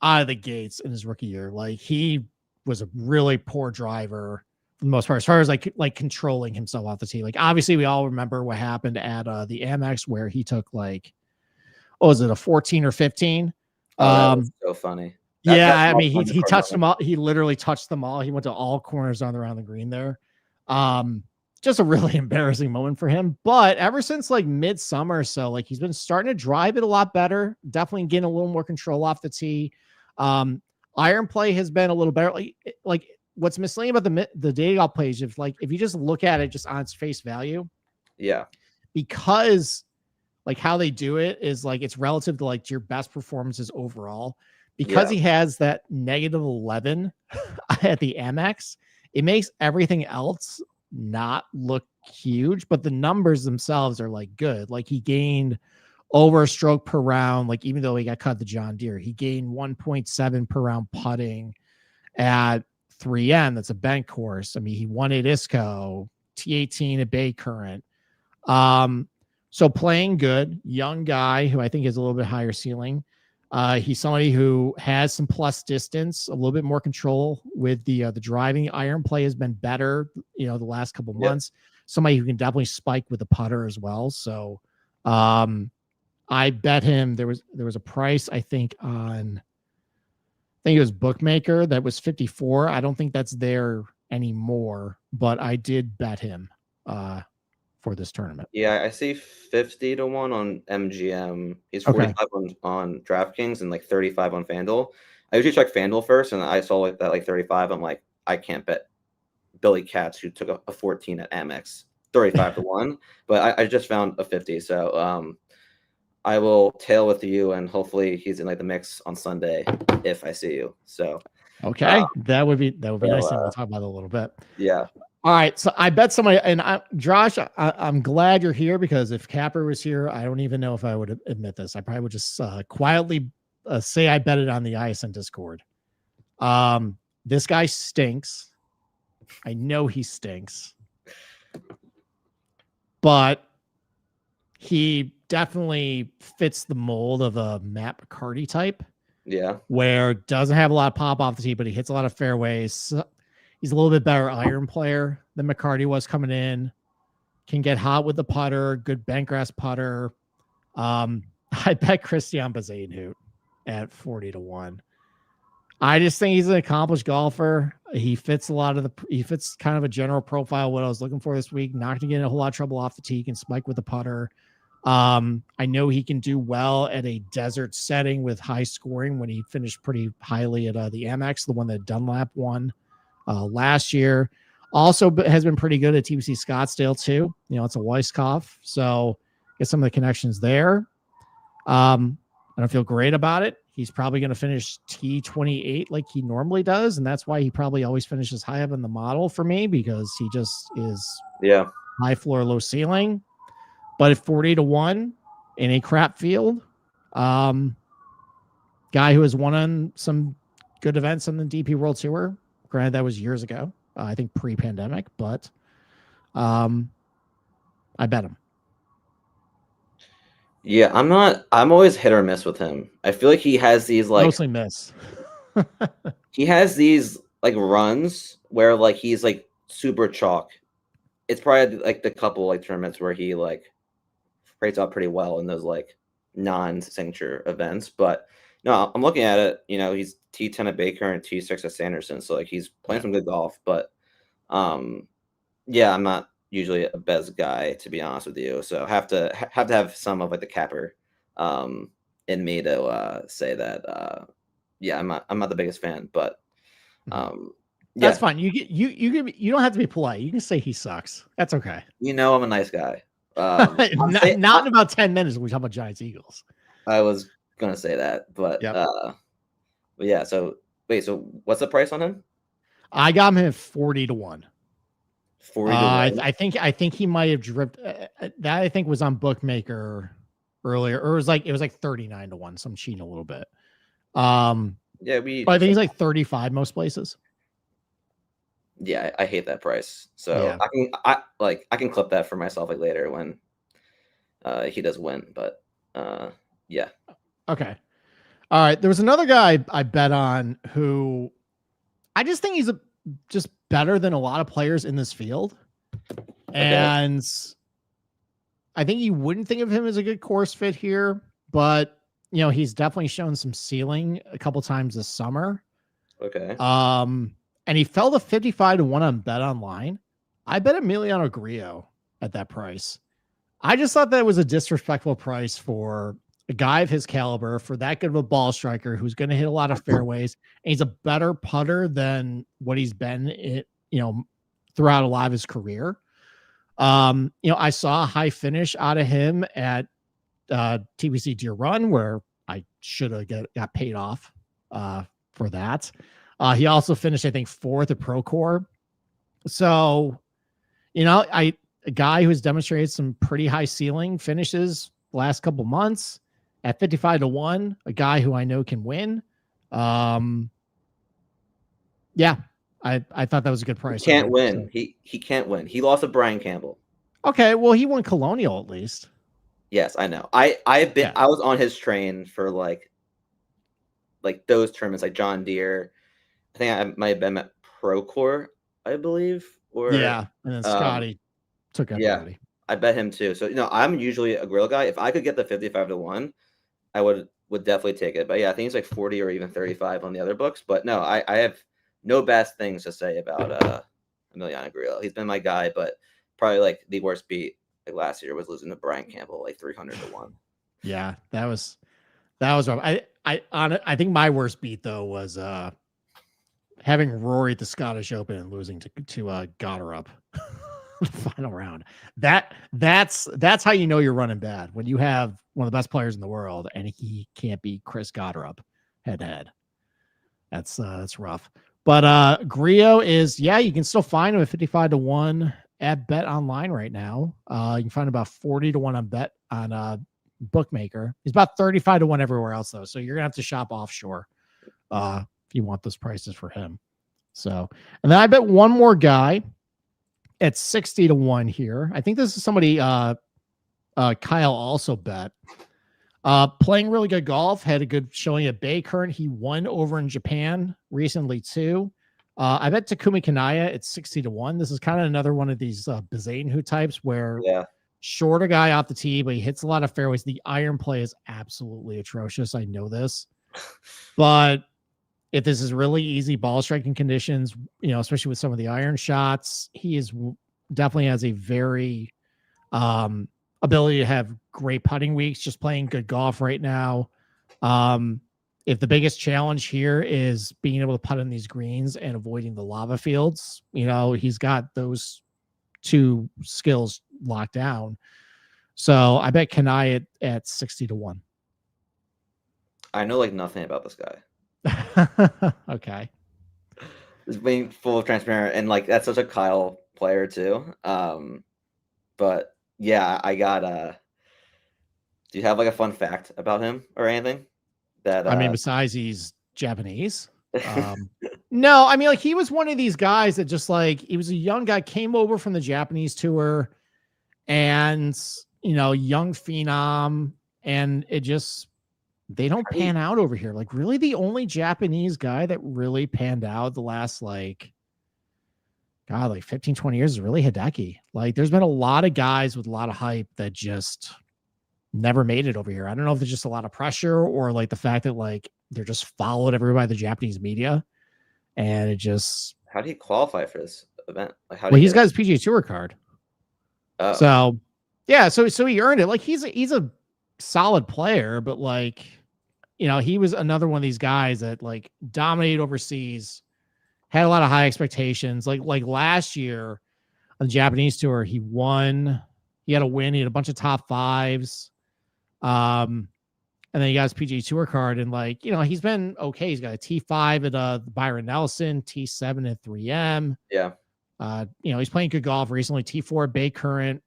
out of the gates in his rookie year. Like he was a really poor driver for the most part, as far as like controlling himself off the tee. Like obviously we all remember what happened at the Amex where he took like, what was it, a 14 or 15? That was so funny. I mean, he touched them all. He literally touched them all. He went to all corners on around the green there. Just a really embarrassing moment for him. But ever since like midsummer, so like he's been starting to drive it a lot better. Definitely getting a little more control off the tee. Iron play has been a little better. Like what's misleading about the dating golf page, if you just look at it just on its face value, yeah, because like how they do it is like it's relative to like your best performances overall. Because he has that -11 at the Amex, it makes everything else not look huge, but the numbers themselves are like good. Like he gained over a stroke per round. Like even though he got cut the John Deere, he gained 1.7 per round putting at 3M. That's a bent course. I mean, he won at ISCO, T18 at Bay Current. So playing good, young guy who I think has a little bit higher ceiling. He's somebody who has some plus distance, a little bit more control with the driving. Iron play has been better, the last couple months. Somebody who can definitely spike with the putter as well. So, I bet him there was a price I think it was Bookmaker that was 54. I don't think that's there anymore, but I did bet him for this tournament. Yeah, I see 50 to 1 on MGM. He's 45 on DraftKings and like 35 on FanDuel. I usually check FanDuel first, and I saw that like 35. I'm like, I can't bet Billy Katz, who took a 14 at Amex, 35 to 1. But I just found a 50. So I will tail with you, and hopefully he's in like the mix on Sunday if I see you. So okay, that would be nice. And we'll talk about it a little bit. Yeah. All right, so I bet somebody, and Josh, I'm glad you're here, because if Capper was here, I don't even know if I would admit this. I probably would just quietly say I bet it on the ISN Discord. This guy stinks. I know he stinks, but he definitely fits the mold of a Matt McCarty type. Yeah, where doesn't have a lot of pop off the tee, but he hits a lot of fairways. He's a little bit better iron player than McCarty was coming in. Can get hot with the putter, good bentgrass putter. I bet Christian Bezuidenhout at 40 to 1. I just think he's an accomplished golfer. He fits kind of a general profile what I was looking for this week. Not going to get in a whole lot of trouble off the tee. He can spike with the putter. I know he can do well at a desert setting with high scoring when he finished pretty highly at the Amex, the one that Dunlap won last year. Also has been pretty good at TPC Scottsdale too. It's a Weisskopf, so get some of the connections there. I don't feel great about it. He's probably going to finish T28 like he normally does, and that's why he probably always finishes high up in the model for me, because he just is high floor, low ceiling. But at 40 to 1 in a crap field, guy who has won on some good events on the DP World Tour. Granted, that was years ago. I think pre-pandemic, but I bet him. Yeah, I'm always hit or miss with him. I feel like he has these like mostly miss. He has these like runs where like he's like super chalk. It's probably like the couple like tournaments where he like rates out pretty well in those like non-signature events. But no, I'm looking at it. He's T10 at Baker and T6 at Sanderson, so like he's playing some good golf. But I'm not usually a Bez guy, to be honest with you. So have to have some of like the capper in me to say that yeah, I'm not the biggest fan, but That's yeah, fine. You don't have to be polite. You can say he sucks. That's okay. I'm a nice guy. Not in about 10 minutes when we talk about Giants Eagles. I was gonna say that, but Yep. but yeah. So wait, so what's the price on him? I got him at 40 to 1. 40 to 1. I think he might have dripped that. I think was on Bookmaker earlier, or it was like 39 to 1. So I'm cheating a little bit. Yeah, but I think he's like 35 most places. Yeah, I hate that price. So Yeah. I can clip that for myself like later when he does win. But yeah. Okay. All right. There was another guy I bet on who I just think he's just better than a lot of players in this field. And I think you wouldn't think of him as a good course fit here, but you know, he's definitely shown some ceiling a couple times this summer. Okay. And he fell to 55 to 1 on Bet Online. I bet Emiliano Grillo at that price. I just thought that was a disrespectful price for a guy of his caliber, for that good of a ball striker who's going to hit a lot of fairways. And he's a better putter than what he's been, throughout a lot of his career. I saw a high finish out of him at TPC Deer Run, where I should have got paid off for that. He also finished, I think, 4th at Procore. So, a guy who has demonstrated some pretty high ceiling finishes last couple months at 55 to 1, a guy who I know can win. Yeah, I thought that was a good price. He can't win. So. He can't win. He lost to Brian Campbell. Okay, well, he won Colonial at least. Yes, I know. I was on his train for like those tournaments, like John Deere. I think I might have been at Procore, I believe. Or yeah, and then Scotty took everybody. Yeah, I bet him too. So I'm usually a grill guy. If I could get the 55 to 1, I would definitely take it. But yeah, I think it's like 40 or even 35 on the other books. But no, I have no bad things to say about Emiliano Grillo. He's been my guy, but probably like the worst beat like last year was losing to Brian Campbell like 300 to 1. Yeah, that was rough. I think my worst beat though was having Rory at the Scottish Open and losing to Gotterup the final round. That's how you know you're running bad, when you have one of the best players in the world and he can't beat Chris Gotterup head to head. That's rough. But Grillo is, you can still find him at 55 to 1 at Bet Online right now. You can find about 40 to 1 on Bet on Bookmaker. He's about 35 to 1 everywhere else though, so you're gonna have to shop offshore if you want those prices for him. So, and then I bet one more guy at 60 to 1 here. I think this is somebody Kyle also bet. Playing really good golf, had a good showing at Bay Current. He won over in Japan recently too. I bet Takumi Kanaya at 60 to 1. This is kind of another one of these Bazane types where shorter guy off the tee, but he hits a lot of fairways. The iron play is absolutely atrocious. I know this, but if this is really easy ball striking conditions, especially with some of the iron shots, he is definitely has a very ability to have great putting weeks, just playing good golf right now. If the biggest challenge here is being able to putt in these greens and avoiding the lava fields, he's got those two skills locked down. So I bet Kanai at 60 to 1. I know like nothing about this guy. Okay. Just being full of transparent, and like that's such a Kyle player too. But yeah, I got do you have like a fun fact about him or anything? That I mean, besides he's Japanese. No, I mean, like he was one of these guys that just like he was a young guy, came over from the Japanese tour, and young phenom, and it just they don't pan out over here. Like really, the only Japanese guy that really panned out the last like 15, 20 years is really Hideki. Like there's been a lot of guys with a lot of hype that just never made it over here. I don't know if there's just a lot of pressure or like the fact that like they're just followed everybody by the Japanese media, and it just. How do you qualify for this event? Like, he's got his PGA Tour card. Oh, So yeah, so he earned it. Like he's a solid player, but like, he was another one of these guys that like dominated overseas, had a lot of high expectations. Like last year on the Japanese tour, he won. He had a win. He had a bunch of top fives. And then he got his PGA Tour card, and like, he's been okay. He's got a T5 at Byron Nelson, T7 at 3M. yeah. He's playing good golf recently. T4 at Bay Current,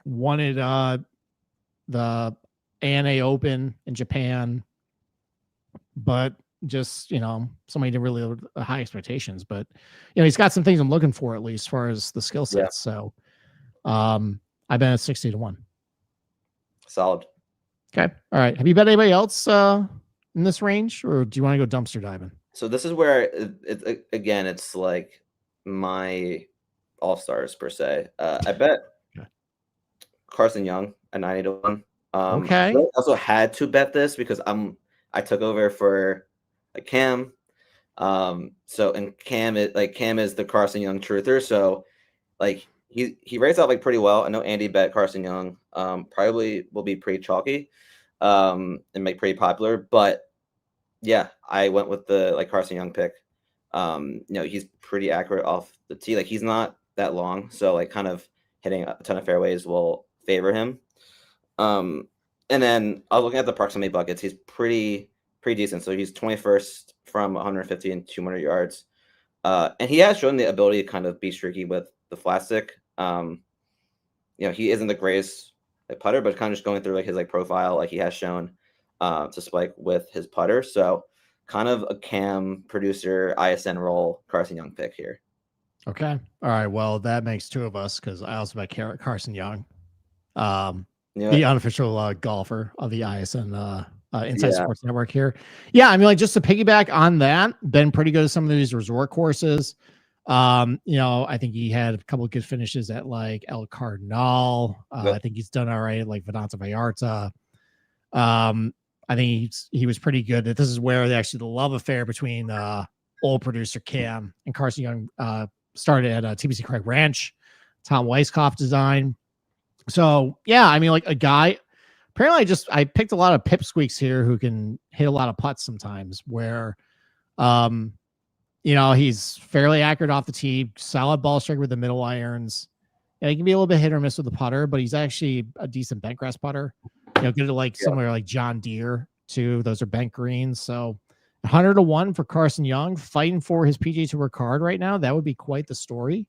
won at the ANA Open in Japan, but just somebody didn't really have high expectations. But he's got some things I'm looking for, at least as far as the skill sets. Yeah. So I've been at 60-1. Solid. Okay. All right. Have you bet anybody else in this range, or do you want to go dumpster diving? So this is where again, it's like my all-stars per se. I bet Carson Young at 90-1. Okay. I also had to bet this because I took over for Cam. And Cam is the Carson Young truther. So like he rates out like pretty well. I know Andy bet Carson Young. Probably will be pretty chalky, and make pretty popular. But yeah, I went with the Carson Young pick. He's pretty accurate off the tee. Like he's not that long, so like kind of hitting a ton of fairways will favor him. And then I was looking at the proximity buckets. He's pretty decent. So he's 21st from 150 and 200 yards. And he has shown the ability to kind of be streaky with the flat stick. He isn't the greatest putter, but kind of just going through his profile, he has shown to spike with his putter. So kind of a Cam producer ISN role Carson Young pick here. Okay. All right. Well, that makes two of us because I also bet Carson Young, the unofficial golfer of the ISN Inside Sports Network here. Yeah. I mean, just to piggyback on that, been pretty good at some of these resort courses. I think he had a couple of good finishes at El Cardinal. I think he's done all right at Vedanta Vallarta. I think he was pretty good. That this is where the love affair between old producer Cam and Carson Young started at TBC Craig Ranch, Tom Weisskopf design. So yeah, I mean, a guy. Apparently, I picked a lot of pipsqueaks here who can hit a lot of putts sometimes. Where, he's fairly accurate off the tee, solid ball striker with the middle irons. Yeah, he can be a little bit hit or miss with the putter, but he's actually a decent bent grass putter. Good at somewhere like John Deere too. Those are bent greens. So 100-1 for Carson Young, fighting for his PGA Tour card right now. That would be quite the story.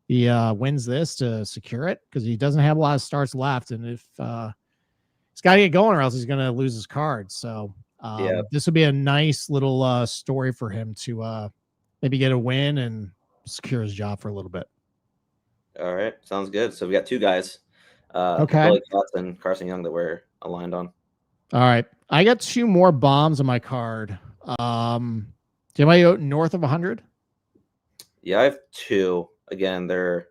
He wins this to secure it because he doesn't have a lot of starts left, and if he's got to get going or else he's going to lose his card. So this would be a nice little story for him to maybe get a win and secure his job for a little bit. All right. Sounds good. So we got two guys, okay, Billy Clutz and Carson Young, that we're aligned on. All right. I got two more bombs on my card. Do you have any north of 100? Yeah, I have two. Again, they're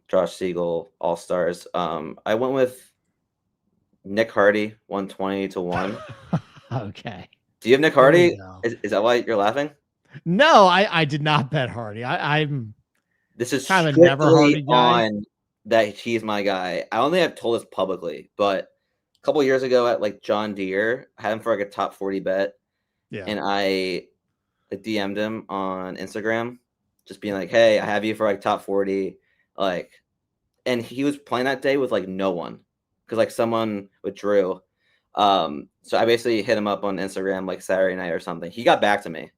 Josh Siegel all-stars. I went with Nick Hardy, 120-1. Okay. Do you have Nick Hardy? Is that why you're laughing? No, I did not bet Hardy. I'm this is kind of a never Hardy guy. On that he's my guy. I don't think I've told this publicly, but a couple of years ago at John Deere, I had him for a top 40 bet. Yeah. And I DM'd him on Instagram, just being like, hey, I have you for top 40. And he was playing that day with no one. Because someone withdrew. So I basically hit him up on Instagram Saturday night or something. He got back to me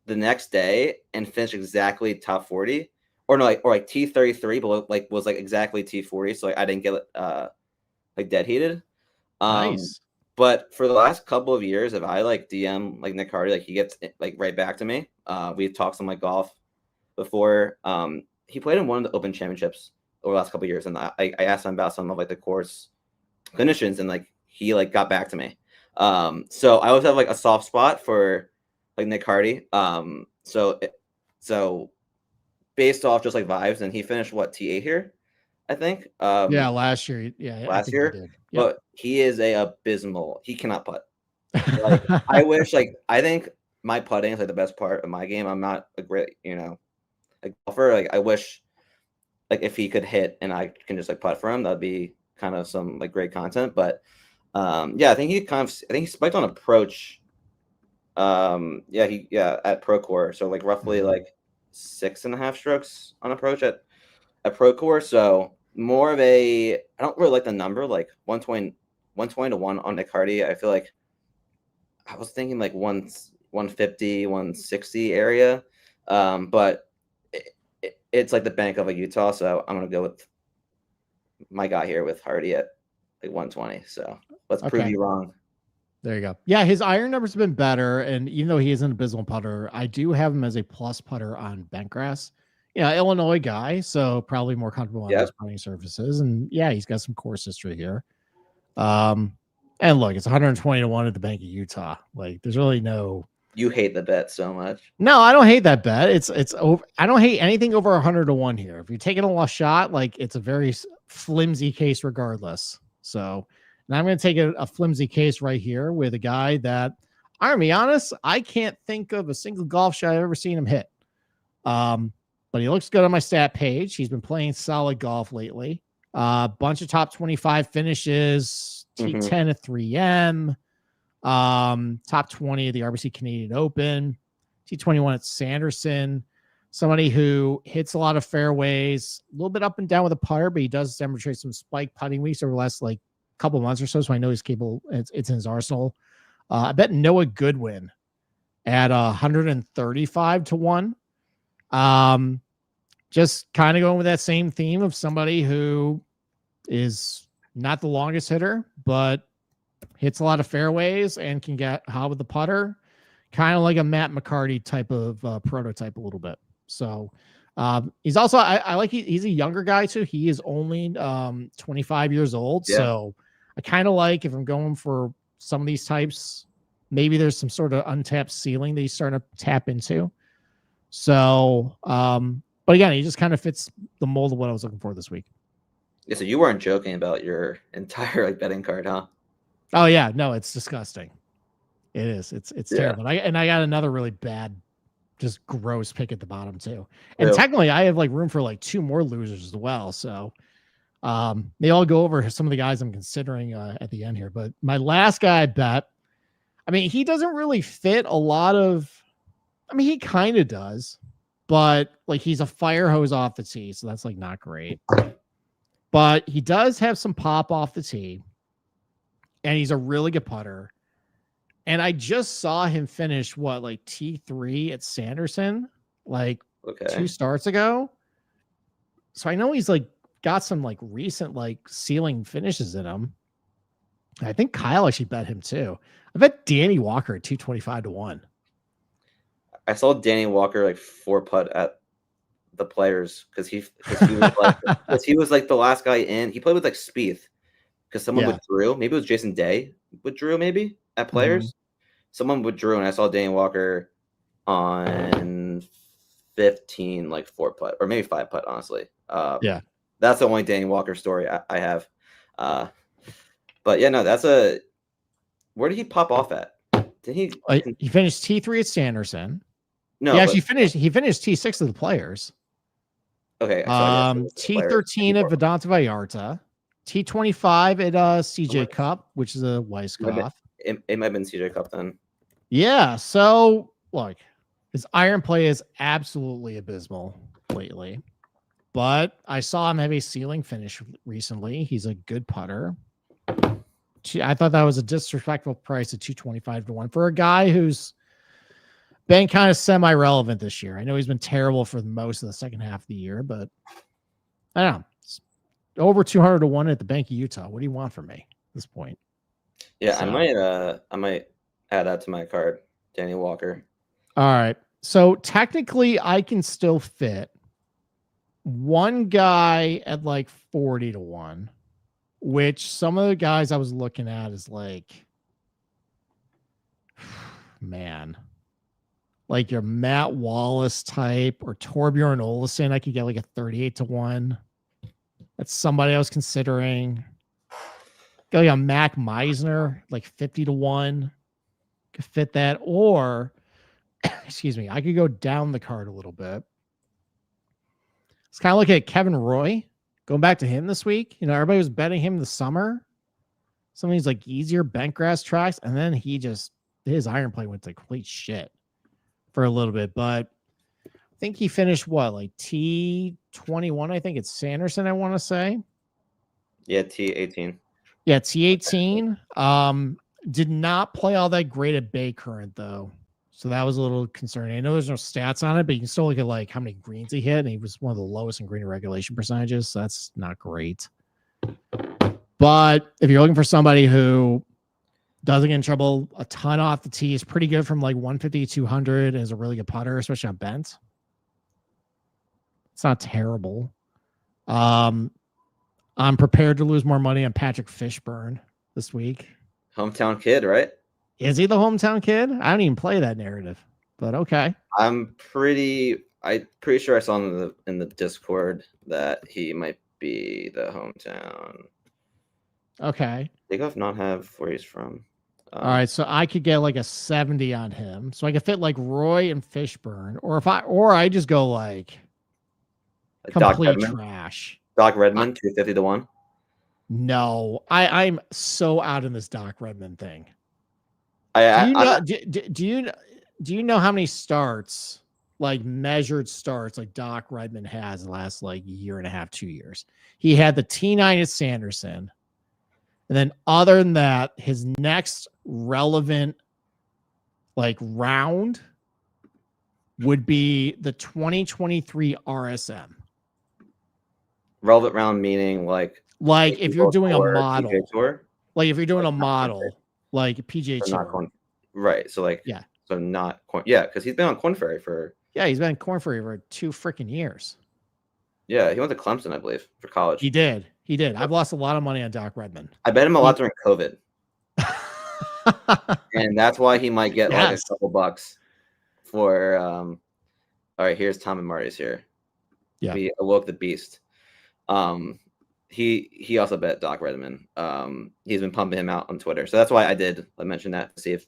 the next day and finished exactly top 40. Or no, or T33, but was exactly T40. So I didn't get dead heated. Nice. But for the last couple of years, if I DM Nick Hardy, he gets right back to me. We've talked some golf before. He played in one of the Open Championships over the last couple of years, and I asked him about some of the course conditions, and he got back to me. So I always have a soft spot for Nick Hardy. So based off just vibes, and he finished T8 here, I think. Yeah, last year. Yeah, last year. Yep. But he is abysmal. He cannot putt. I wish I think my putting is the best part of my game. I'm not a great golfer. I wish like if he could hit and I can just like putt for him, that'd be kind of some like great content. But yeah, I think he spiked on approach. At Procore. So like roughly like 6.5 strokes on approach at Procore. So more of a, I don't really like the number, like 120 to 1 on Nick Hardy. I feel like I was thinking like 150, 160 area. But it's like the bank of a Utah. So I'm going to go with my guy here with Hardy at like 120. So let's prove you wrong. There you go. Yeah, his iron numbers have been better, and even though he is an abysmal putter, I do have him as a plus putter on bentgrass. Yeah, Illinois guy, so probably more comfortable on those putting surfaces. And yeah, he's got some course history here. And look, it's 120 to 1 at the Bank of Utah. Like, there's really no. You hate the bet so much. No, I don't hate that bet. It's over. I don't hate anything over 100 to 1 here. If you're taking a lost shot, like it's a very flimsy case regardless. So. And I'm going to take a flimsy case right here with a guy that, I'm going to be honest, I can't think of a single golf shot I've ever seen him hit. But he looks good on my stat page. He's been playing solid golf lately. Bunch of top 25 finishes, T10 at 3M, top 20 of the RBC Canadian Open, T21 at Sanderson. Somebody who hits a lot of fairways, a little bit up and down with a putter, but he does demonstrate some spike putting weeks over the last couple months or so I know he's capable. It's in his arsenal. I bet Noah Goodwin at 135 to 1. Just kind of going with that same theme of somebody who is not the longest hitter, but hits a lot of fairways and can get hot with the putter, kind of like a Matt McCarty type of prototype a little bit. So he's also, I like, he's a younger guy too. He is only 25 years old. Yeah. So I kind of like, if I'm going for some of these types, maybe there's some sort of untapped ceiling that he's starting to tap into. So, but again, he just kind of fits the mold of what I was looking for this week. Yeah, so you weren't joking about your entire betting card, huh? Oh yeah, no, it's disgusting. It is. It's terrible. I got another really bad, just gross pick at the bottom too. And technically, I have room for 2 more losers as well. So. They all go over some of the guys I'm considering at the end here, but my last guy I bet, I mean, he doesn't really fit a lot of, I mean, he kind of does, but he's a fire hose off the tee. So that's not great, but he does have some pop off the tee and he's a really good putter. And I just saw him finish T3 at Sanderson, 2 starts ago. So I know he's got some recent ceiling finishes in him. I think Kyle actually bet him too. I bet Danny Walker at 225 to 1. I saw Danny Walker 4 putt at the Players because he was the last guy in. He played with Spieth because someone withdrew. Maybe it was Jason Day withdrew maybe at Players. Someone withdrew and I saw Danny Walker on 15 4 putt or maybe 5 putt honestly. That's the only Danny Walker story I have. But yeah, no, where did he pop off at? Did he? He finished T3 at Sanderson. No, he actually finished T6 of the Players. Okay. T13 at Vedanta Vallarta. T25 at CJ Cup, which is a Weiskopf. It might have been CJ Cup then. Yeah. So look, his iron play is absolutely abysmal lately. But I saw him have a ceiling finish recently. He's a good putter. I thought that was a disrespectful price at 225 to 1 for a guy who's been kind of semi-relevant this year. I know he's been terrible for most of the second half of the year, but I don't know. It's over 200 to 1 at the Bank of Utah. What do you want from me at this point? Yeah, so, I might add that to my card, Danny Walker. All right. So technically I can still fit one guy at 40 to 1, which some of the guys I was looking at is man, your Matt Wallace type or Torbjorn Olesen. I could get a 38 to 1. That's somebody I was considering. Go a Mac Meisner, 50 to 1. Could fit that. Or excuse me, I could go down the card a little bit. It's kind of looking at Kevin Roy. Going back to him this week. You know, everybody was betting him in the summer. Some of these like easier bent grass tracks, and then his iron play went to complete shit for a little bit. But I think he finished like T21. I think it's Sanderson, I want to say. Yeah, T18. Yeah, T18. Did not play all that great at Bay Current though. So that was a little concerning. I know there's no stats on it, but you can still look at like how many greens he hit, and he was one of the lowest in green regulation percentages. So that's not great. But if you're looking for somebody who doesn't get in trouble a ton off the tee, is pretty good from like 150 to 200, and is a really good putter, especially on bent. It's not terrible. I'm prepared to lose more money on Patrick Fishburne this week. Hometown kid, right? Is he the hometown kid? I don't even play that narrative, but okay. I'm pretty sure I saw in the Discord that he might be the hometown. Okay. They go not have where he's from. All right, so I could get like a 70 on him, so I could fit like Roy and Fishburne, or I just go like complete trash. Doc Redman, 250 to 1. No, I'm so out in this Doc Redman thing. Do you know how many starts, like measured starts, like Doc Redman has the last like year and a half, 2 years? He had the T9 at Sanderson. And then other than that, his next relevant like round would be the 2023 RSM. Relevant round meaning like if you're doing a model, tour? like if you're doing a model, like a PGA Tour. Right. So like, yeah. So not, because he's been on Korn Ferry for. Yeah, he's been on Korn Ferry for 2 freaking years. Yeah, he went to Clemson, I believe, for college. He did. I've lost a lot of money on Doc Redman. I bet him a lot during COVID. And that's why he might get like a couple bucks for all right, here's Tom and Marty's here. Yeah. We awoke the beast. He also bet Doc Redman. He's been pumping him out on Twitter. So that's why I mentioned that to see if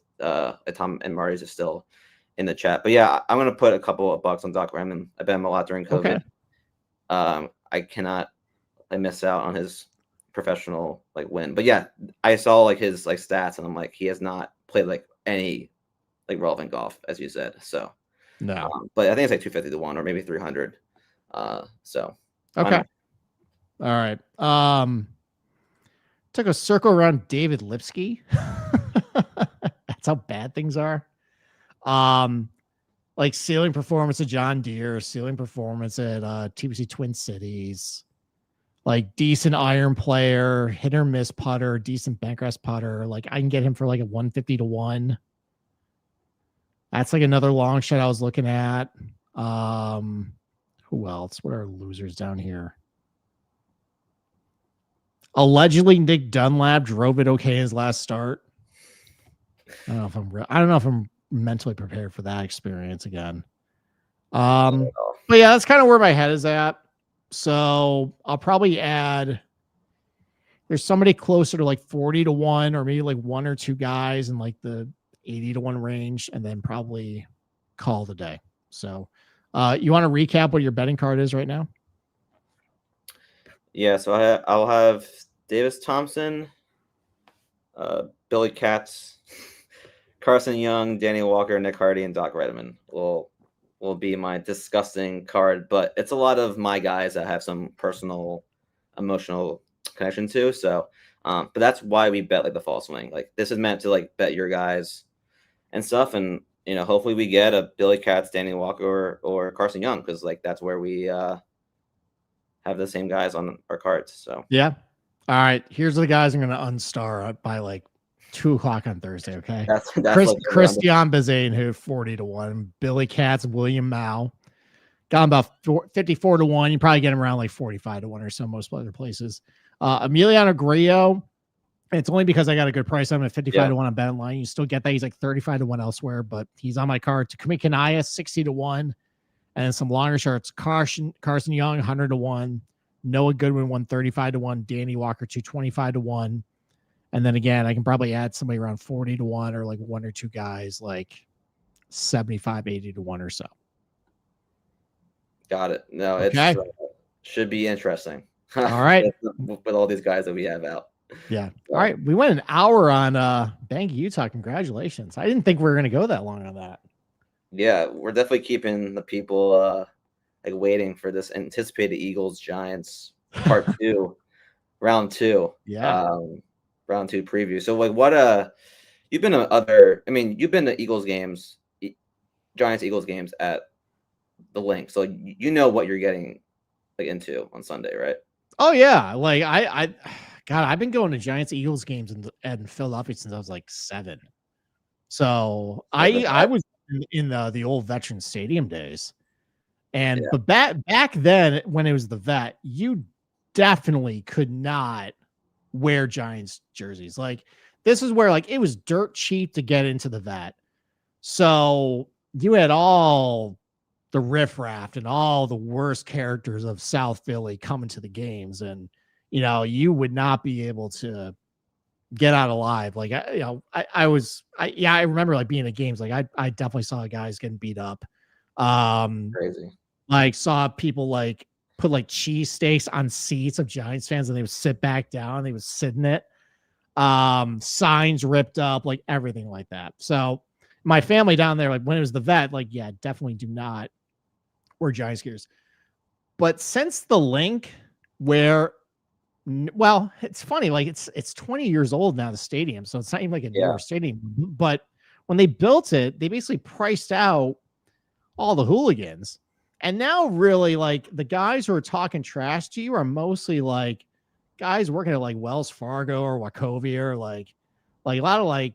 Tom and Marty's is still in the chat. But yeah, I'm gonna put a couple of bucks on Doc Redman. I bet him a lot during COVID. Okay. I miss out on his professional like win. But yeah, I saw like his like stats and I'm like, he has not played like any like relevant golf, as you said. So no. But I think it's like 250 to 1 or maybe 300. So okay. All right. Took a circle around David Lipsky. That's how bad things are. Like ceiling performance at John Deere, ceiling performance at TPC Twin Cities, like decent iron player, hit or miss putter, decent bentgrass putter. Like I can get him for like a 150 to 1. That's like another long shot I was looking at. Who else? What are losers down here? Allegedly, Nick Dunlap drove it okay his last start. I don't know if I'm mentally prepared for that experience again. But yeah, that's kind of where my head is at. So I'll probably add. There's somebody closer to like 40 to 1, or maybe like 1 or 2 guys in like the 80 to 1 range, and then probably call the day. So you want to recap what your betting card is right now? Yeah, so I'll have Davis Thompson, Billy Katz, Carson Young, Danny Walker, Nick Hardy, and Doc Redman will be my disgusting card. But it's a lot of my guys that have some personal, emotional connection to. So, but that's why we bet like the fall swing. Like this is meant to like bet your guys and stuff, and hopefully we get a Billy Katz, Danny Walker, or Carson Young, because like that's where we have the same guys on our cards. So yeah. All right. Here's the guys I'm going to unstar by like 2:00 on Thursday. Okay. That's Christian Bazane, who 40 to 1, Billy Katz, William Mao got him about 54 to 1. You probably get him around like 45 to 1 or so, most other places. Emiliano Grillo. It's only because I got a good price on him at 55 to 1 on Bet Online. You still get that. He's like 35 to 1 elsewhere, but he's on my card. Takumi Kanaya, 60 to 1. And some longer shots. Carson Young, 100 to 1. Noah Goodwin, 135 to 1. Danny Walker, 225 to 1. And then again, I can probably add somebody around 40 to 1, or like 1 or 2 guys like 75, 80 to 1 or so. Got it. No, okay. should be interesting. All right. with all these guys that we have out. Yeah. All right. We went an hour on Bank Utah. Congratulations. I didn't think we were going to go that long on that. Yeah, we're definitely keeping the people like waiting for this anticipated Eagles Giants part 2, round 2. Yeah. Round 2 preview. So like what you've been to you've been to Eagles games, Giants Eagles games at the Link. So you know what you're getting like into on Sunday, right? Oh yeah. Like God, I've been going to Giants Eagles games in Philadelphia since I was like 7. So I was in the old Veteran Stadium days. And but back then when it was the Vet, you definitely could not wear Giants jerseys. Like this is where like it was dirt cheap to get into the Vet. So you had all the riffraff and all the worst characters of South Philly coming to the games, and you would not be able to get out alive. Like I remember like being at games. Like I definitely saw guys getting beat up. Crazy. Like saw people like put like cheesesteaks on seats of Giants fans, and they would sit back down. They would sit in it. Signs ripped up, like everything like that. So my family down there, like when it was the Vet, like yeah, definitely do not wear Giants gears. But since the Link, where well, it's funny, like it's 20 years old now, the stadium, so it's not even like a newer stadium. But when they built it, they basically priced out all the hooligans. And now really like the guys who are talking trash to you are mostly like guys working at like Wells Fargo or Wachovia, or like a lot of like,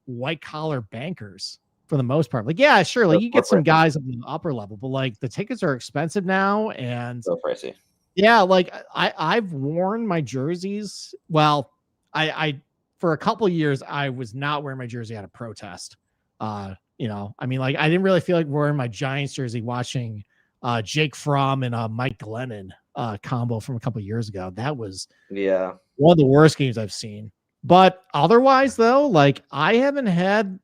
white collar bankers for the most part. Like, yeah, sure. Like you get some guys at the upper level, but like the tickets are expensive now and so pricey. Yeah. Like I've worn my jerseys. Well, I for a couple of years, I was not wearing my jersey at a protest. I mean, like I didn't really feel like wearing my Giants jersey watching Jake Fromm and Mike Glennon combo from a couple of years ago. That was one of the worst games I've seen. But otherwise, though, like I haven't had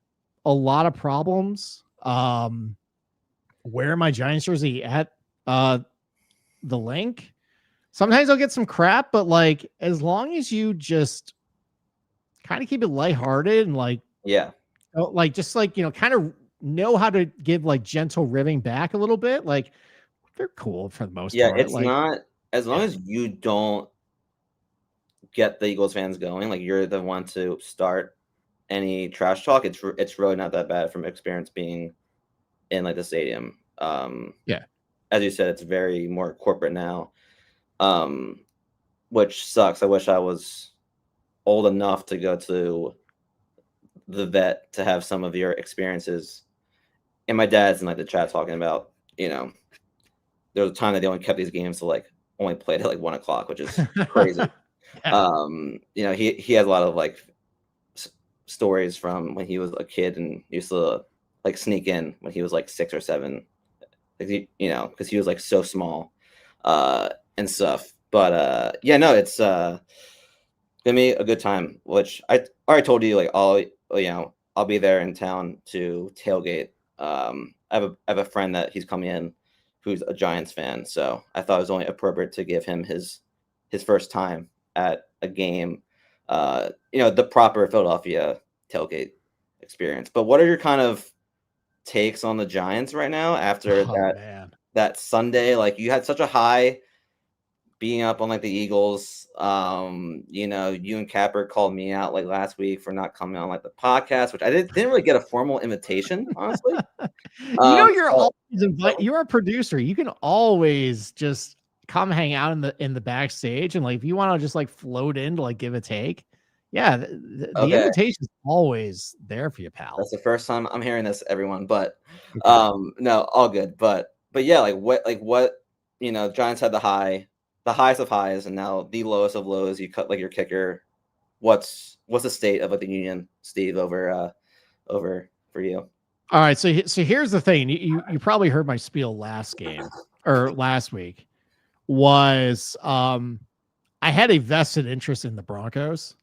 a lot of problems wearing my Giants jersey at the Link. Sometimes I'll get some crap, but like as long as you just kind of keep it lighthearted and like just like kind of know how to give like gentle ribbing back a little bit, like they're cool for the most part. Yeah, it's like, not as long as you don't get the Eagles fans going, like you're the one to start any trash talk. It's really not that bad from experience being in like the stadium. As you said, it's very more corporate now, which sucks. I wish I was old enough to go to the Vet to have some of your experiences. And my dad's in like the chat talking about, there was a time that they only kept these games to like only played at like 1:00, which is crazy. He has a lot of like stories from when he was a kid and used to like sneak in when he was like 6 or 7, like, because he was like so small and stuff. But it's gonna be a good time, which I already told you, like I'll be there in town to tailgate. I have a friend that he's coming in who's a Giants fan, so I thought it was only appropriate to give him his first time at a game, the proper Philadelphia tailgate experience. But what are your kind of takes on the Giants right now after that Sunday? Like you had such a high being up on like the Eagles. You and Capper called me out like last week for not coming on like the podcast, which I didn't really get a formal invitation, honestly. You're always you're a producer. You can always just come hang out in the backstage, and like if you want to just like float in to like give a take. Yeah, the invitation is always there for you, pal. That's the first time I'm hearing this, everyone. But no, all good. But yeah, like what Giants had the highest of highs, and now the lowest of lows. You cut like your kicker. What's the state of like the Union, Steve, over for you? All right, so here's the thing. You probably heard my spiel last game or last week. Was I had a vested interest in the Broncos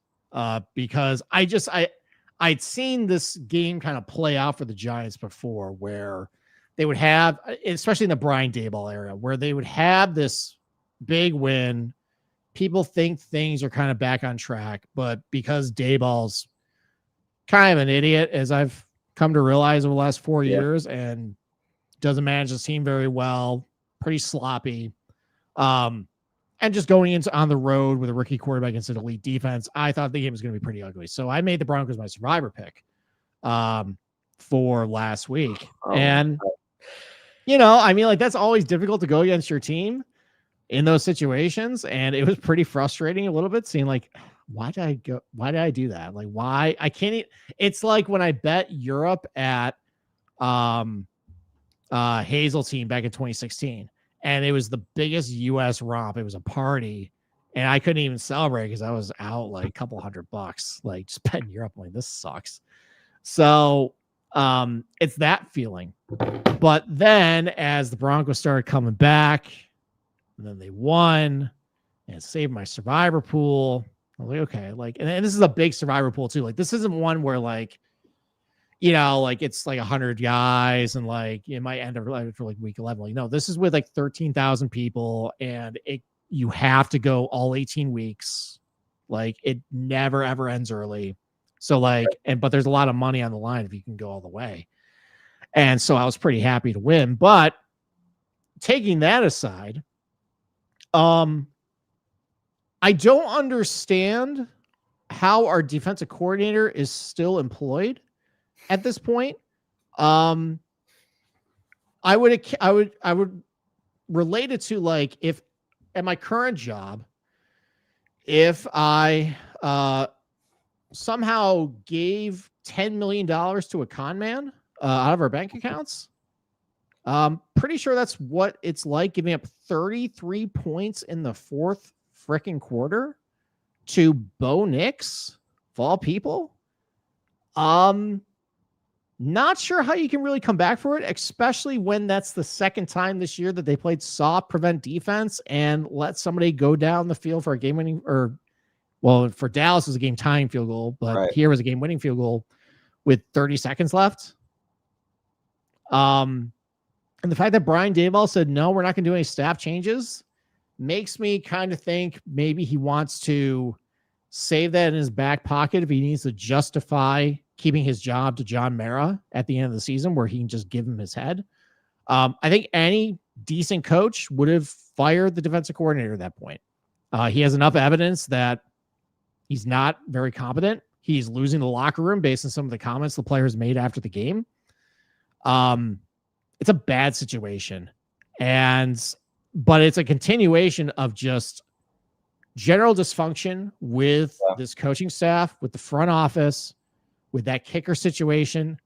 because I'd seen this game kind of play out for the Giants before, where they would have, especially in the Brian Daboll era, where they would have this big win. People think things are kind of back on track, but because Dayball's kind of an idiot, as I've come to realize over the last 4 years, and doesn't manage his team very well, pretty sloppy. And just going into on the road with a rookie quarterback against an elite defense, I thought the game was going to be pretty ugly. So I made the Broncos my survivor pick for last week. And, I mean, like, that's always difficult to go against your team in those situations. And it was pretty frustrating a little bit, seeing like, why did I do that? Like, why? I can't. It's like when I bet Europe at Hazel team back in 2016. And it was the biggest US romp. It was a party. And I couldn't even celebrate because I was out like a couple $100, like just betting Europe. Like, this sucks. So it's that feeling. But then as the Broncos started coming back, and then they won and it saved my survivor pool. I was like, okay, like, and this is a big survivor pool too. Like, this isn't one where like, like it's like 100 guys and like it might end up for like week 11. Like, no, this is with like 13,000 people, and you have to go all 18 weeks. Like, it never ever ends early. So like, but there's a lot of money on the line if you can go all the way. And so I was pretty happy to win. But taking that aside, I don't understand how our defensive coordinator is still employed at this point. I would relate it to like, if at my current job, if I somehow gave $10 million to a con man out of our bank accounts, pretty sure that's what it's like giving up 33 points in the fourth freaking quarter to Bo Nix, of all people. Not sure how you can really come back for it, especially when that's the second time this year that they played soft prevent defense and let somebody go down the field for a game winning, or for Dallas it was a game tying field goal, but here was a game winning field goal with 30 seconds left. And the fact that Brian Daboll said, no, we're not going to do any staff changes, makes me kind of think maybe he wants to save that in his back pocket if he needs to justify keeping his job to John Mara at the end of the season, where he can just give him his head. I think any decent coach would have fired the defensive coordinator at that point. He has enough evidence that he's not very competent. He's losing the locker room based on some of the comments the players made after the game. It's a bad situation. But it's a continuation of just general dysfunction with this coaching staff, with the front office, with that kicker situation.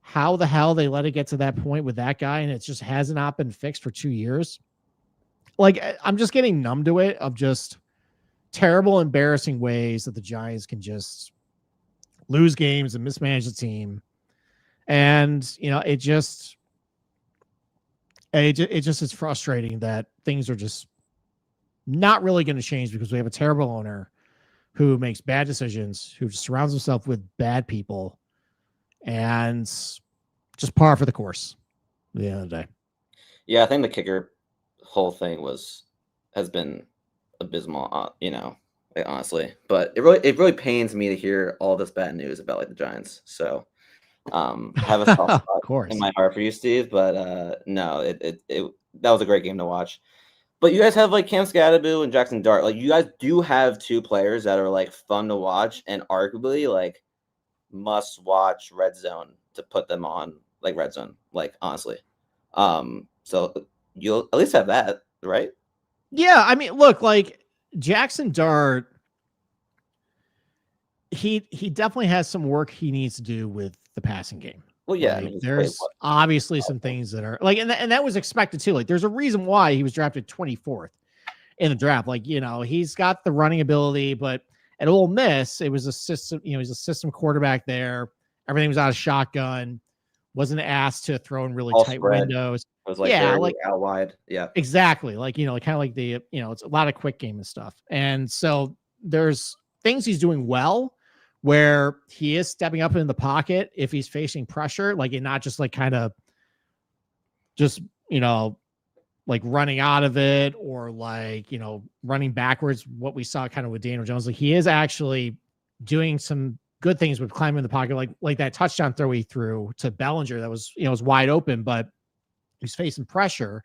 How the hell they let it get to that point with that guy, and it just has not been fixed for 2 years. Like, I'm just getting numb to it, of just terrible, embarrassing ways that the Giants can just lose games and mismanage the team. And, it just is frustrating that things are just not really going to change because we have a terrible owner who makes bad decisions, who surrounds himself with bad people, and just par for the course at the end of the day. Yeah, I think the kicker whole thing has been abysmal, honestly. But it really pains me to hear all this bad news about like the Giants. So I have a soft spot in my heart for you, Steve. But no, that was a great game to watch. But you guys have like Cam Scadaboo and Jackson Dart. Like, you guys do have two players that are like fun to watch and arguably like must watch red zone to put them on like red zone. Like, honestly, so you'll at least have that, right? Yeah, I mean, look, like Jackson Dart, he definitely has some work he needs to do with the passing game. Well, yeah, like, there's obviously some things that are like, and that was expected too. Like, there's a reason why he was drafted 24th in the draft. Like, he's got the running ability, but at Ole Miss, it was a system. He's a system quarterback there. Everything was out of shotgun. Wasn't asked to throw in really all tight spread. Windows. It was like out wide. Yeah, exactly. Like, kind of like the it's a lot of quick game and stuff. And so there's things he's doing well, where he is stepping up in the pocket if he's facing pressure, like, and not just like kind of just, like running out of it or like, running backwards, what we saw kind of with Daniel Jones. Like he is actually doing some good things with climbing the pocket, like that touchdown throw he threw to Bellinger that was, was wide open, but he's facing pressure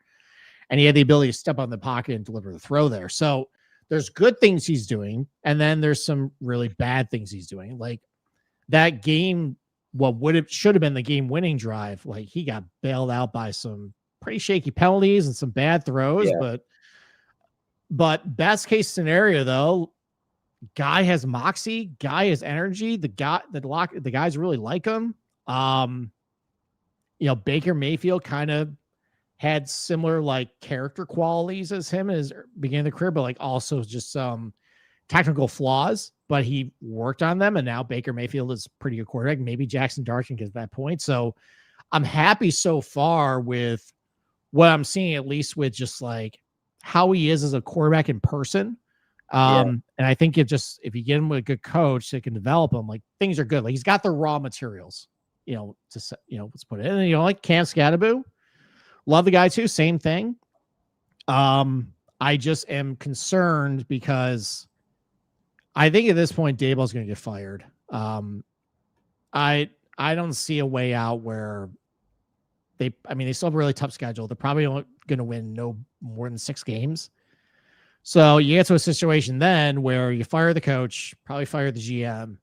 and he had the ability to step on the pocket and deliver the throw there. So there's good things he's doing. And then there's some really bad things he's doing. Like that game, should have been the game winning drive. Like he got bailed out by some pretty shaky penalties and some bad throws, but best case scenario though, guy has moxie, guy has energy. The guys really like him. Baker Mayfield kind of had similar like character qualities as him as beginning of the career, but like also just some technical flaws, but he worked on them. And now Baker Mayfield is pretty good quarterback. Maybe Jackson Dart can get to that point. So I'm happy so far with what I'm seeing, at least with just like how he is as a quarterback in person. And I think if you get him with a good coach that can develop him, like things are good. Like he's got the raw materials, let's put it in. Like Cam Scatterbo, love the guy too. Same thing. I just am concerned because I think at this point Daboll's going to get fired. I don't see a way out where they still have a really tough schedule. They're probably only going to win no more than 6 games. So you get to a situation then where you fire the coach, probably fire the GM,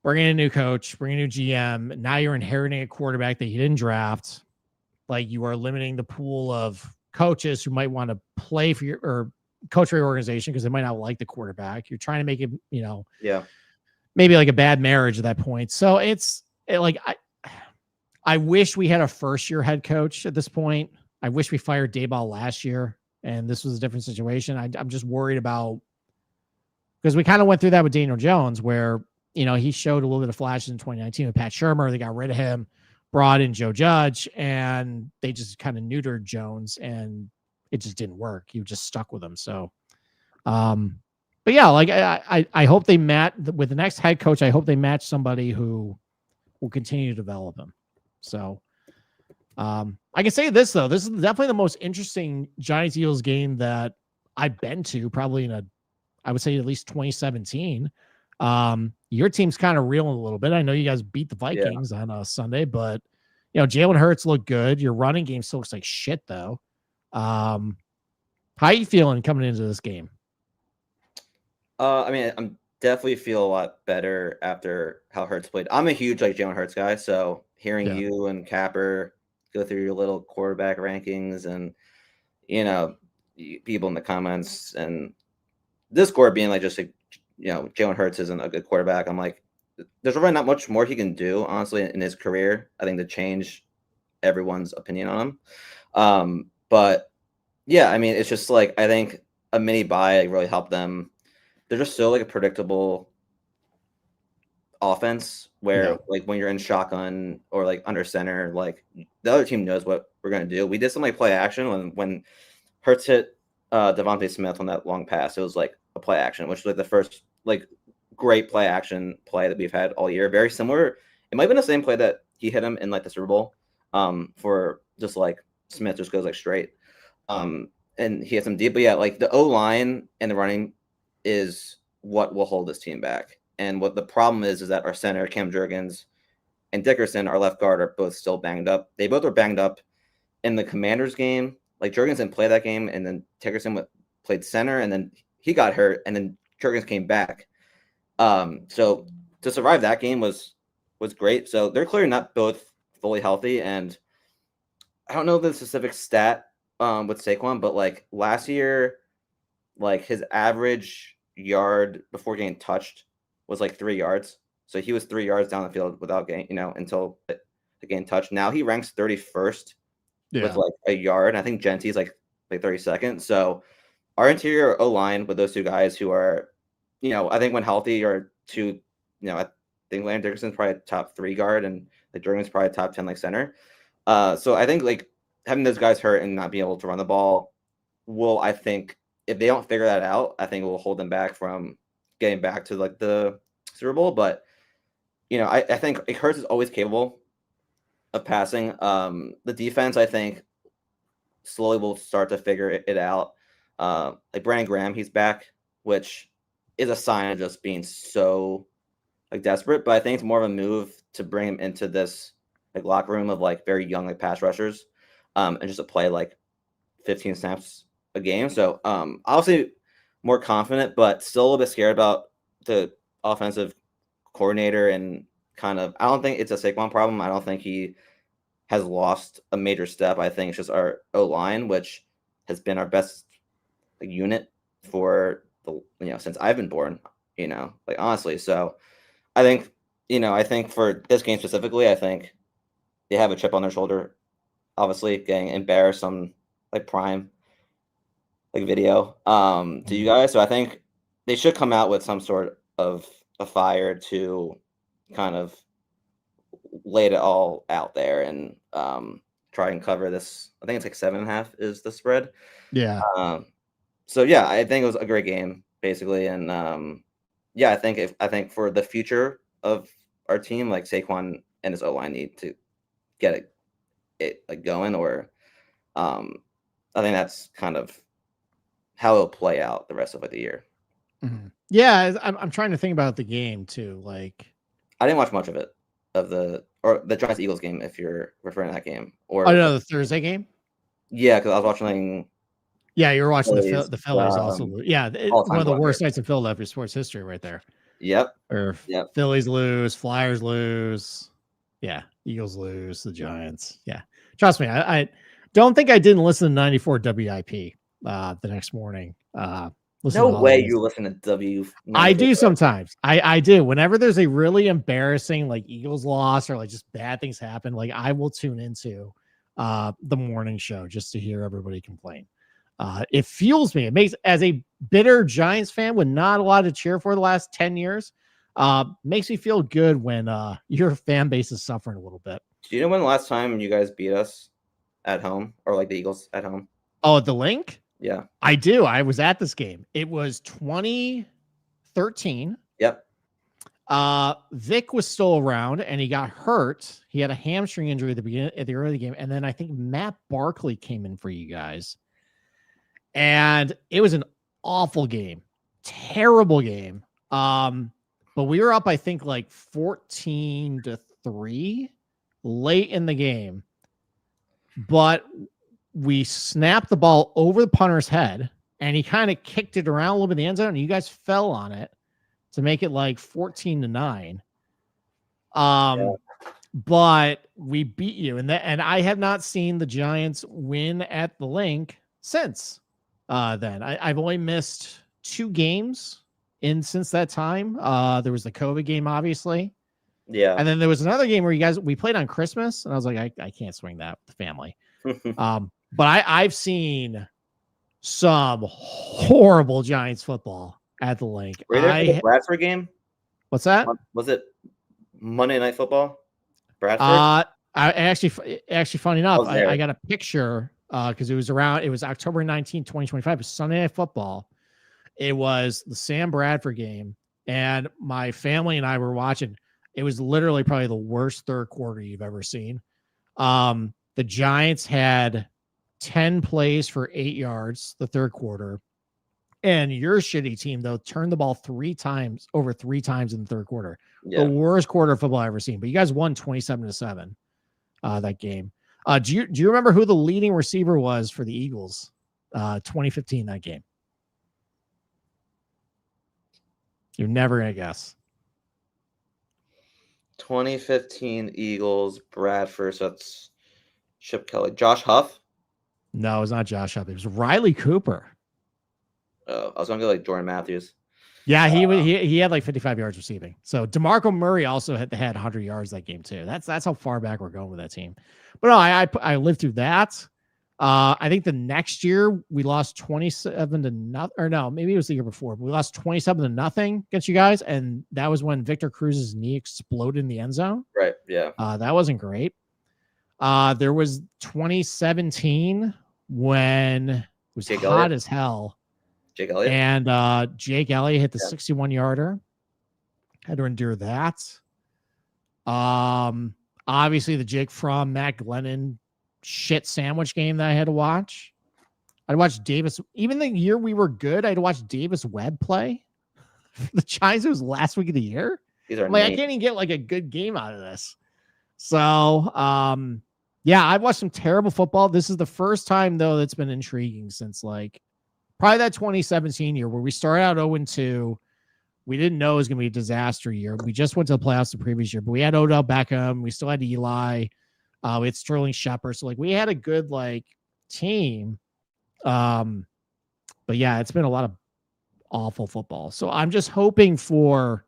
bring in a new coach, bring in a new GM. Now you're inheriting a quarterback that you didn't draft. Like you are limiting the pool of coaches who might want to play for or coach for your organization because they might not like the quarterback. You're trying to make it, maybe like a bad marriage at that point. So I wish we had a first-year head coach at this point. I wish we fired Daboll last year, and this was a different situation. I'm just worried about because we kind of went through that with Daniel Jones, where he showed a little bit of flashes in 2019 with Pat Shurmur. They got rid of him, brought in Joe Judge, and they just kind of neutered Jones, and it just didn't work. He was just stuck with him. So, but yeah, like I hope they match with the next head coach. I hope they match somebody who will continue to develop him. So, I can say this though, this is definitely the most interesting Giants Eagles game that I've been to, probably I would say at least 2017. Your team's kind of reeling a little bit. I know you guys beat the Vikings on a Sunday, but Jalen Hurts looked good. Your running game still looks like shit though. How are you feeling coming into this game? I'm definitely feel a lot better after how Hurts played. I'm a huge Jalen Hurts guy, so hearing you and Capper go through your little quarterback rankings and people in the comments and Discord being like Jalen Hurts isn't a good quarterback. I'm like, there's really not much more he can do, honestly, in his career, I think, to change everyone's opinion on him. But yeah, it's just like I think a mini bye really helped them. They're just so a predictable offense where when you're in shotgun or under center, the other team knows what we're gonna do. We did some play action when Hurts hit Devontae Smith on that long pass. It was a play action, which was the first great play action play that we've had all year. Very similar. It might have been the same play that he hit him in the Super Bowl for just Smith just goes straight. And he hits him deep. But yeah, the O-line and the running is what will hold this team back. And what the problem is that our center, Cam Jurgens, and Dickerson, our left guard, are both still banged up. They both were banged up in the Commanders game. Jurgens didn't play that game, and then Dickerson played center, and then he got hurt, and then Jurgens came back. So to survive that game was great. So they're clearly not both fully healthy, and I don't know the specific stat with Saquon, but last year, his average yard before getting touched was 3 yards. So he was 3 yards down the field without getting, until the game touched. Now he ranks 31st with a yard. I think Gentie's 32nd. So our interior O-line with those two guys who are, I think when healthy are two, I think Landon Dickerson's probably a top 3 guard and Jurgens probably a top 10 center. So I think having those guys hurt and not being able to run the ball will, I think, if they don't figure that out, I think it will hold them back from getting back to the Super Bowl. But I think Hurts is always capable of passing. The defense, I think, slowly will start to figure it out. Like Brandon Graham, he's back, which is a sign of just being so like desperate. But I think it's more of a move to bring him into this like locker room of like very young like pass rushers, and just to play like 15 snaps a game. So obviously more confident, but still a little bit scared about the offensive coordinator and kind of. I don't think it's a Saquon problem. I don't think he has lost a major step. I think it's just our O line, which has been our best unit for the since I've been born. Like honestly. So I think for this game specifically, I think they have a chip on their shoulder. Obviously, getting embarrassed on like prime like video to you guys. So I think they should come out with some sort of a fire to kind of lay it all out there and try and cover this. I think it's like 7.5 is the spread. Yeah. So yeah, I think it was a great game basically, and I think for the future of our team, like Saquon and his O-line need to get it like going, or I think that's kind of how it'll play out the rest of the year. Mm-hmm. Yeah, I'm trying to think about the game too. Like, I didn't watch much of it, the Giants Eagles game, if you're referring to that game, or the Thursday game. Yeah, because I was watching. Yeah, you were watching Phillies, the Phillies also. Yeah, one of the worst nights in Philadelphia sports history, right there. Yep. Phillies lose, Flyers lose. Yeah, Eagles lose, the Giants. Yeah, trust me, I don't think I didn't listen to 94 WIP the next morning. No way you listen to W. I do sometimes. I do. Whenever there's a really embarrassing like Eagles loss or like just bad things happen, like I will tune into the morning show just to hear everybody complain. It fuels me. It makes, as a bitter Giants fan with not a lot to cheer for the last 10 years, makes me feel good when your fan base is suffering a little bit. Do you know when the last time you guys beat us at home, or like the Eagles at home? Oh, at the Link? Yeah. I do. I was at this game. It was 2013. Yep. Vic was still around and he got hurt. He had a hamstring injury at the early game. And then I think Matt Barkley came in for you guys. And it was an awful game. Terrible game. But we were up, I think, like 14-3 late in the game. But we snapped the ball over the punter's head and he kind of kicked it around a little bit in the end zone and you guys fell on it to make it like 14-9. But we beat you, and I have not seen the Giants win at the Link since then. I've only missed 2 games since that time. There was the COVID game, obviously. Yeah. And then there was another game where we played on Christmas, and I was like, I can't swing that with the family. But I've seen some horrible Giants football at the Link. Were you there for the Bradford game? What's that? Was it Monday Night Football? Bradford? Actually, funny enough, I got a picture because it was October 19, 2025. It was Sunday Night Football. It was the Sam Bradford game, and my family and I were watching. It was literally probably the worst third quarter you've ever seen. The Giants had 10 plays for 8 yards the third quarter. And your shitty team, though, turned the ball 3 times in the third quarter. Yeah. The worst quarter of football I've ever seen. But you guys won 27-7 that game. Do you remember who the leading receiver was for the Eagles 2015 that game? You're never going to guess. 2015 Eagles, Bradford. So that's Chip Kelly. Josh Huff? No, it was not Josh Huff. It was Riley Cooper. I was going to go like Jordan Matthews. Yeah, he had like 55 yards receiving. So DeMarco Murray also had 100 yards that game too. That's how far back we're going with that team. But no, I lived through that. I think the next year we lost 27-0, or no, maybe it was the year before. But we lost 27-0 against you guys, and that was when Victor Cruz's knee exploded in the end zone. Right. Yeah. That wasn't great. There was 2017 when it was Jake hot Elliott. As hell. Jake Elliott. And Jake Elliott hit the 61-yarder. Had to endure that. Obviously the Jake Fromm, Matt Glennon shit sandwich game that I had to watch. I'd watch Davis. Even the year we were good, I'd watch Davis Webb play. The Giants, it was last week of the year. These are I'm like, I names. can't even get like a good game out of this. So, yeah, I've watched some terrible football. This is the first time though that's been intriguing since like probably that 2017 year where we started out 0-2. We didn't know it was going to be a disaster year. We just went to the playoffs the previous year, but we had Odell Beckham. We still had Eli. We had Sterling Shepard. So like we had a good like team. But yeah, it's been a lot of awful football. So I'm just hoping for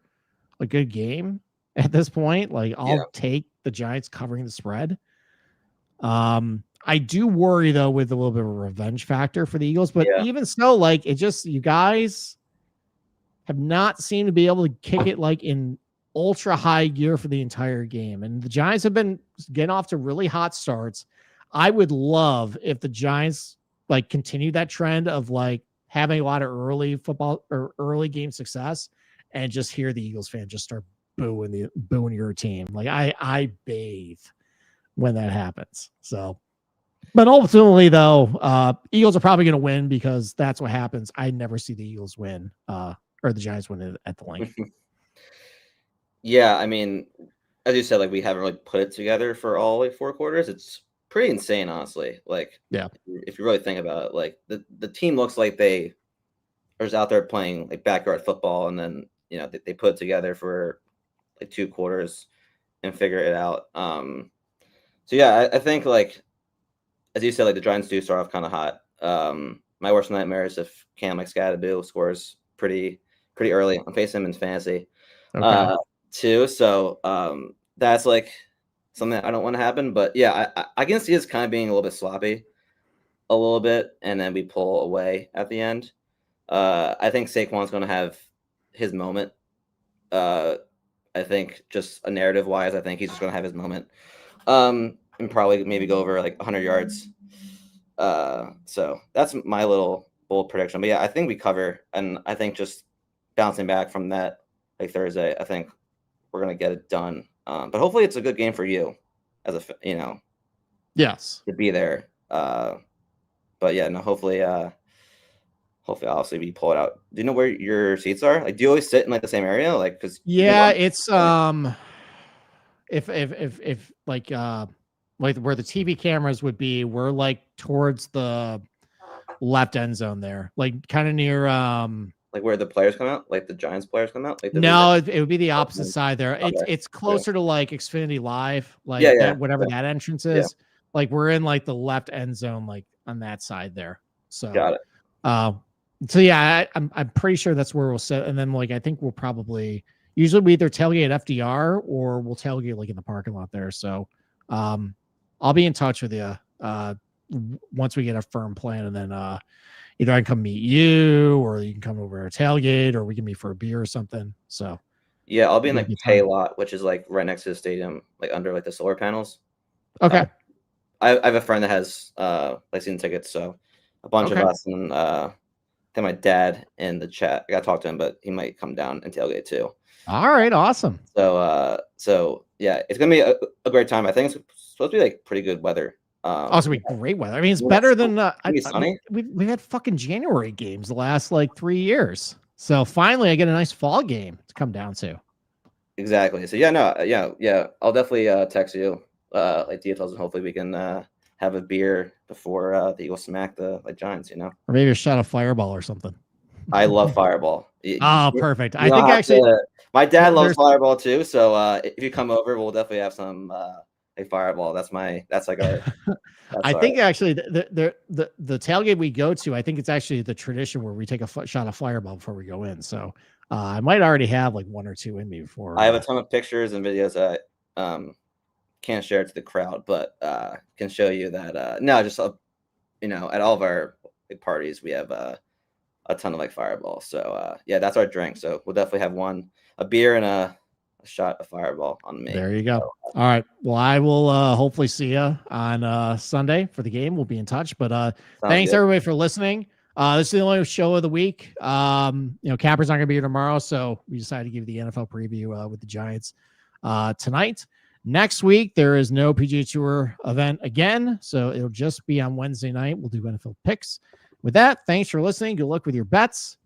a good game at this point. Like I'll take the Giants covering the spread. I do worry though with a little bit of a revenge factor for the Eagles, but even so, like it just, you guys have not seemed to be able to kick it like in ultra high gear for the entire game. And the Giants have been getting off to really hot starts. I would love if the Giants like continue that trend of like having a lot of early football or early game success and just hear the Eagles fan just start booing your team. Like I bathe when that happens. So, but ultimately though, Eagles are probably going to win because that's what happens. I never see the Eagles win, or the Giants win at the link. Yeah, I mean, as you said, like we haven't really put it together for all like 4 quarters. It's pretty insane, honestly. Like, yeah, if you really think about it, like the team looks like they are just out there playing like backyard football, and then they put it together for like 2 quarters and figure it out. So yeah, I think like as you said, like the Giants do start off kind of hot. My worst nightmare is if Cam like Scadaboo scores pretty early. I'm facing him in fantasy too. So that's like something that I don't want to happen. But yeah, I can see us kind of being a little bit sloppy a little bit, and then we pull away at the end. I think Saquon's going to have his moment. I think just a narrative wise, I think he's just going to have his moment. And probably maybe go over like 100 yards. So that's my little bold prediction. But yeah, I think we cover, and I think just bouncing back from that like Thursday, I think we're gonna get it done. But hopefully it's a good game for you as a yes, to be there. But yeah, no, hopefully obviously we pull it out. Do you know where your seats are? Like, do you always sit in like the same area? Like, because it's if like where the TV cameras would be, we're like towards the left end zone there, like kind of near like where the players come out, like the Giants players come out. Like no, it would be the opposite side there. It's closer to like Xfinity Live, like that, whatever that entrance is. Like we're in like the left end zone, like on that side there. So got it. So yeah, I'm pretty sure that's where we'll sit, and then like I think we'll probably usually we either tailgate at FDR or we'll tailgate like in the parking lot there. So I'll be in touch with you once we get a firm plan, and then either I can come meet you, or you can come over to tailgate, or we can meet for a beer or something. So yeah, I'll be in like pay lot, which is like right next to the stadium, like under like the solar panels. Okay. I have a friend that has like season tickets, so a bunch of us, and I think my dad in the chat. I got to talk to him, but he might come down and tailgate too. All right, awesome. So yeah, it's gonna be a great time. I think it's supposed to be like pretty good weather. Also, be great weather. I mean, it's better than sunny. We've had fucking January games the last like 3 years. So finally, I get a nice fall game to come down to. Exactly. So yeah, I'll definitely text you like details, and hopefully we can have a beer before the Eagles smack the Giants. Or maybe a shot of Fireball or something. I love Fireball. Oh, perfect. I think actually, my dad loves Fireball too. So if you come over, we'll definitely have some a Fireball. That's like our. I think actually the tailgate we go to, I think it's actually the tradition where we take a shot of Fireball before we go in. So I might already have like 1 or 2 in me before. I have a ton of pictures and videos that can't share it to the crowd, but can show you that just at all of our big parties we have a ton of like Fireball. So yeah, that's our drink. So we'll definitely have a beer and a shot of Fireball on me. There you go. All right. Well, I will hopefully see you on Sunday for the game. We'll be in touch. But thanks everybody for listening. This is the only show of the week. Capper's not gonna be here tomorrow, so we decided to give you the NFL preview with the Giants tonight. Next week, there is no PGA Tour event again, so it'll just be on Wednesday night. We'll do NFL picks. With that, thanks for listening. Good luck with your bets.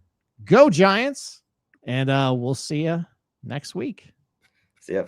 Go Giants, and we'll see you next week. See ya.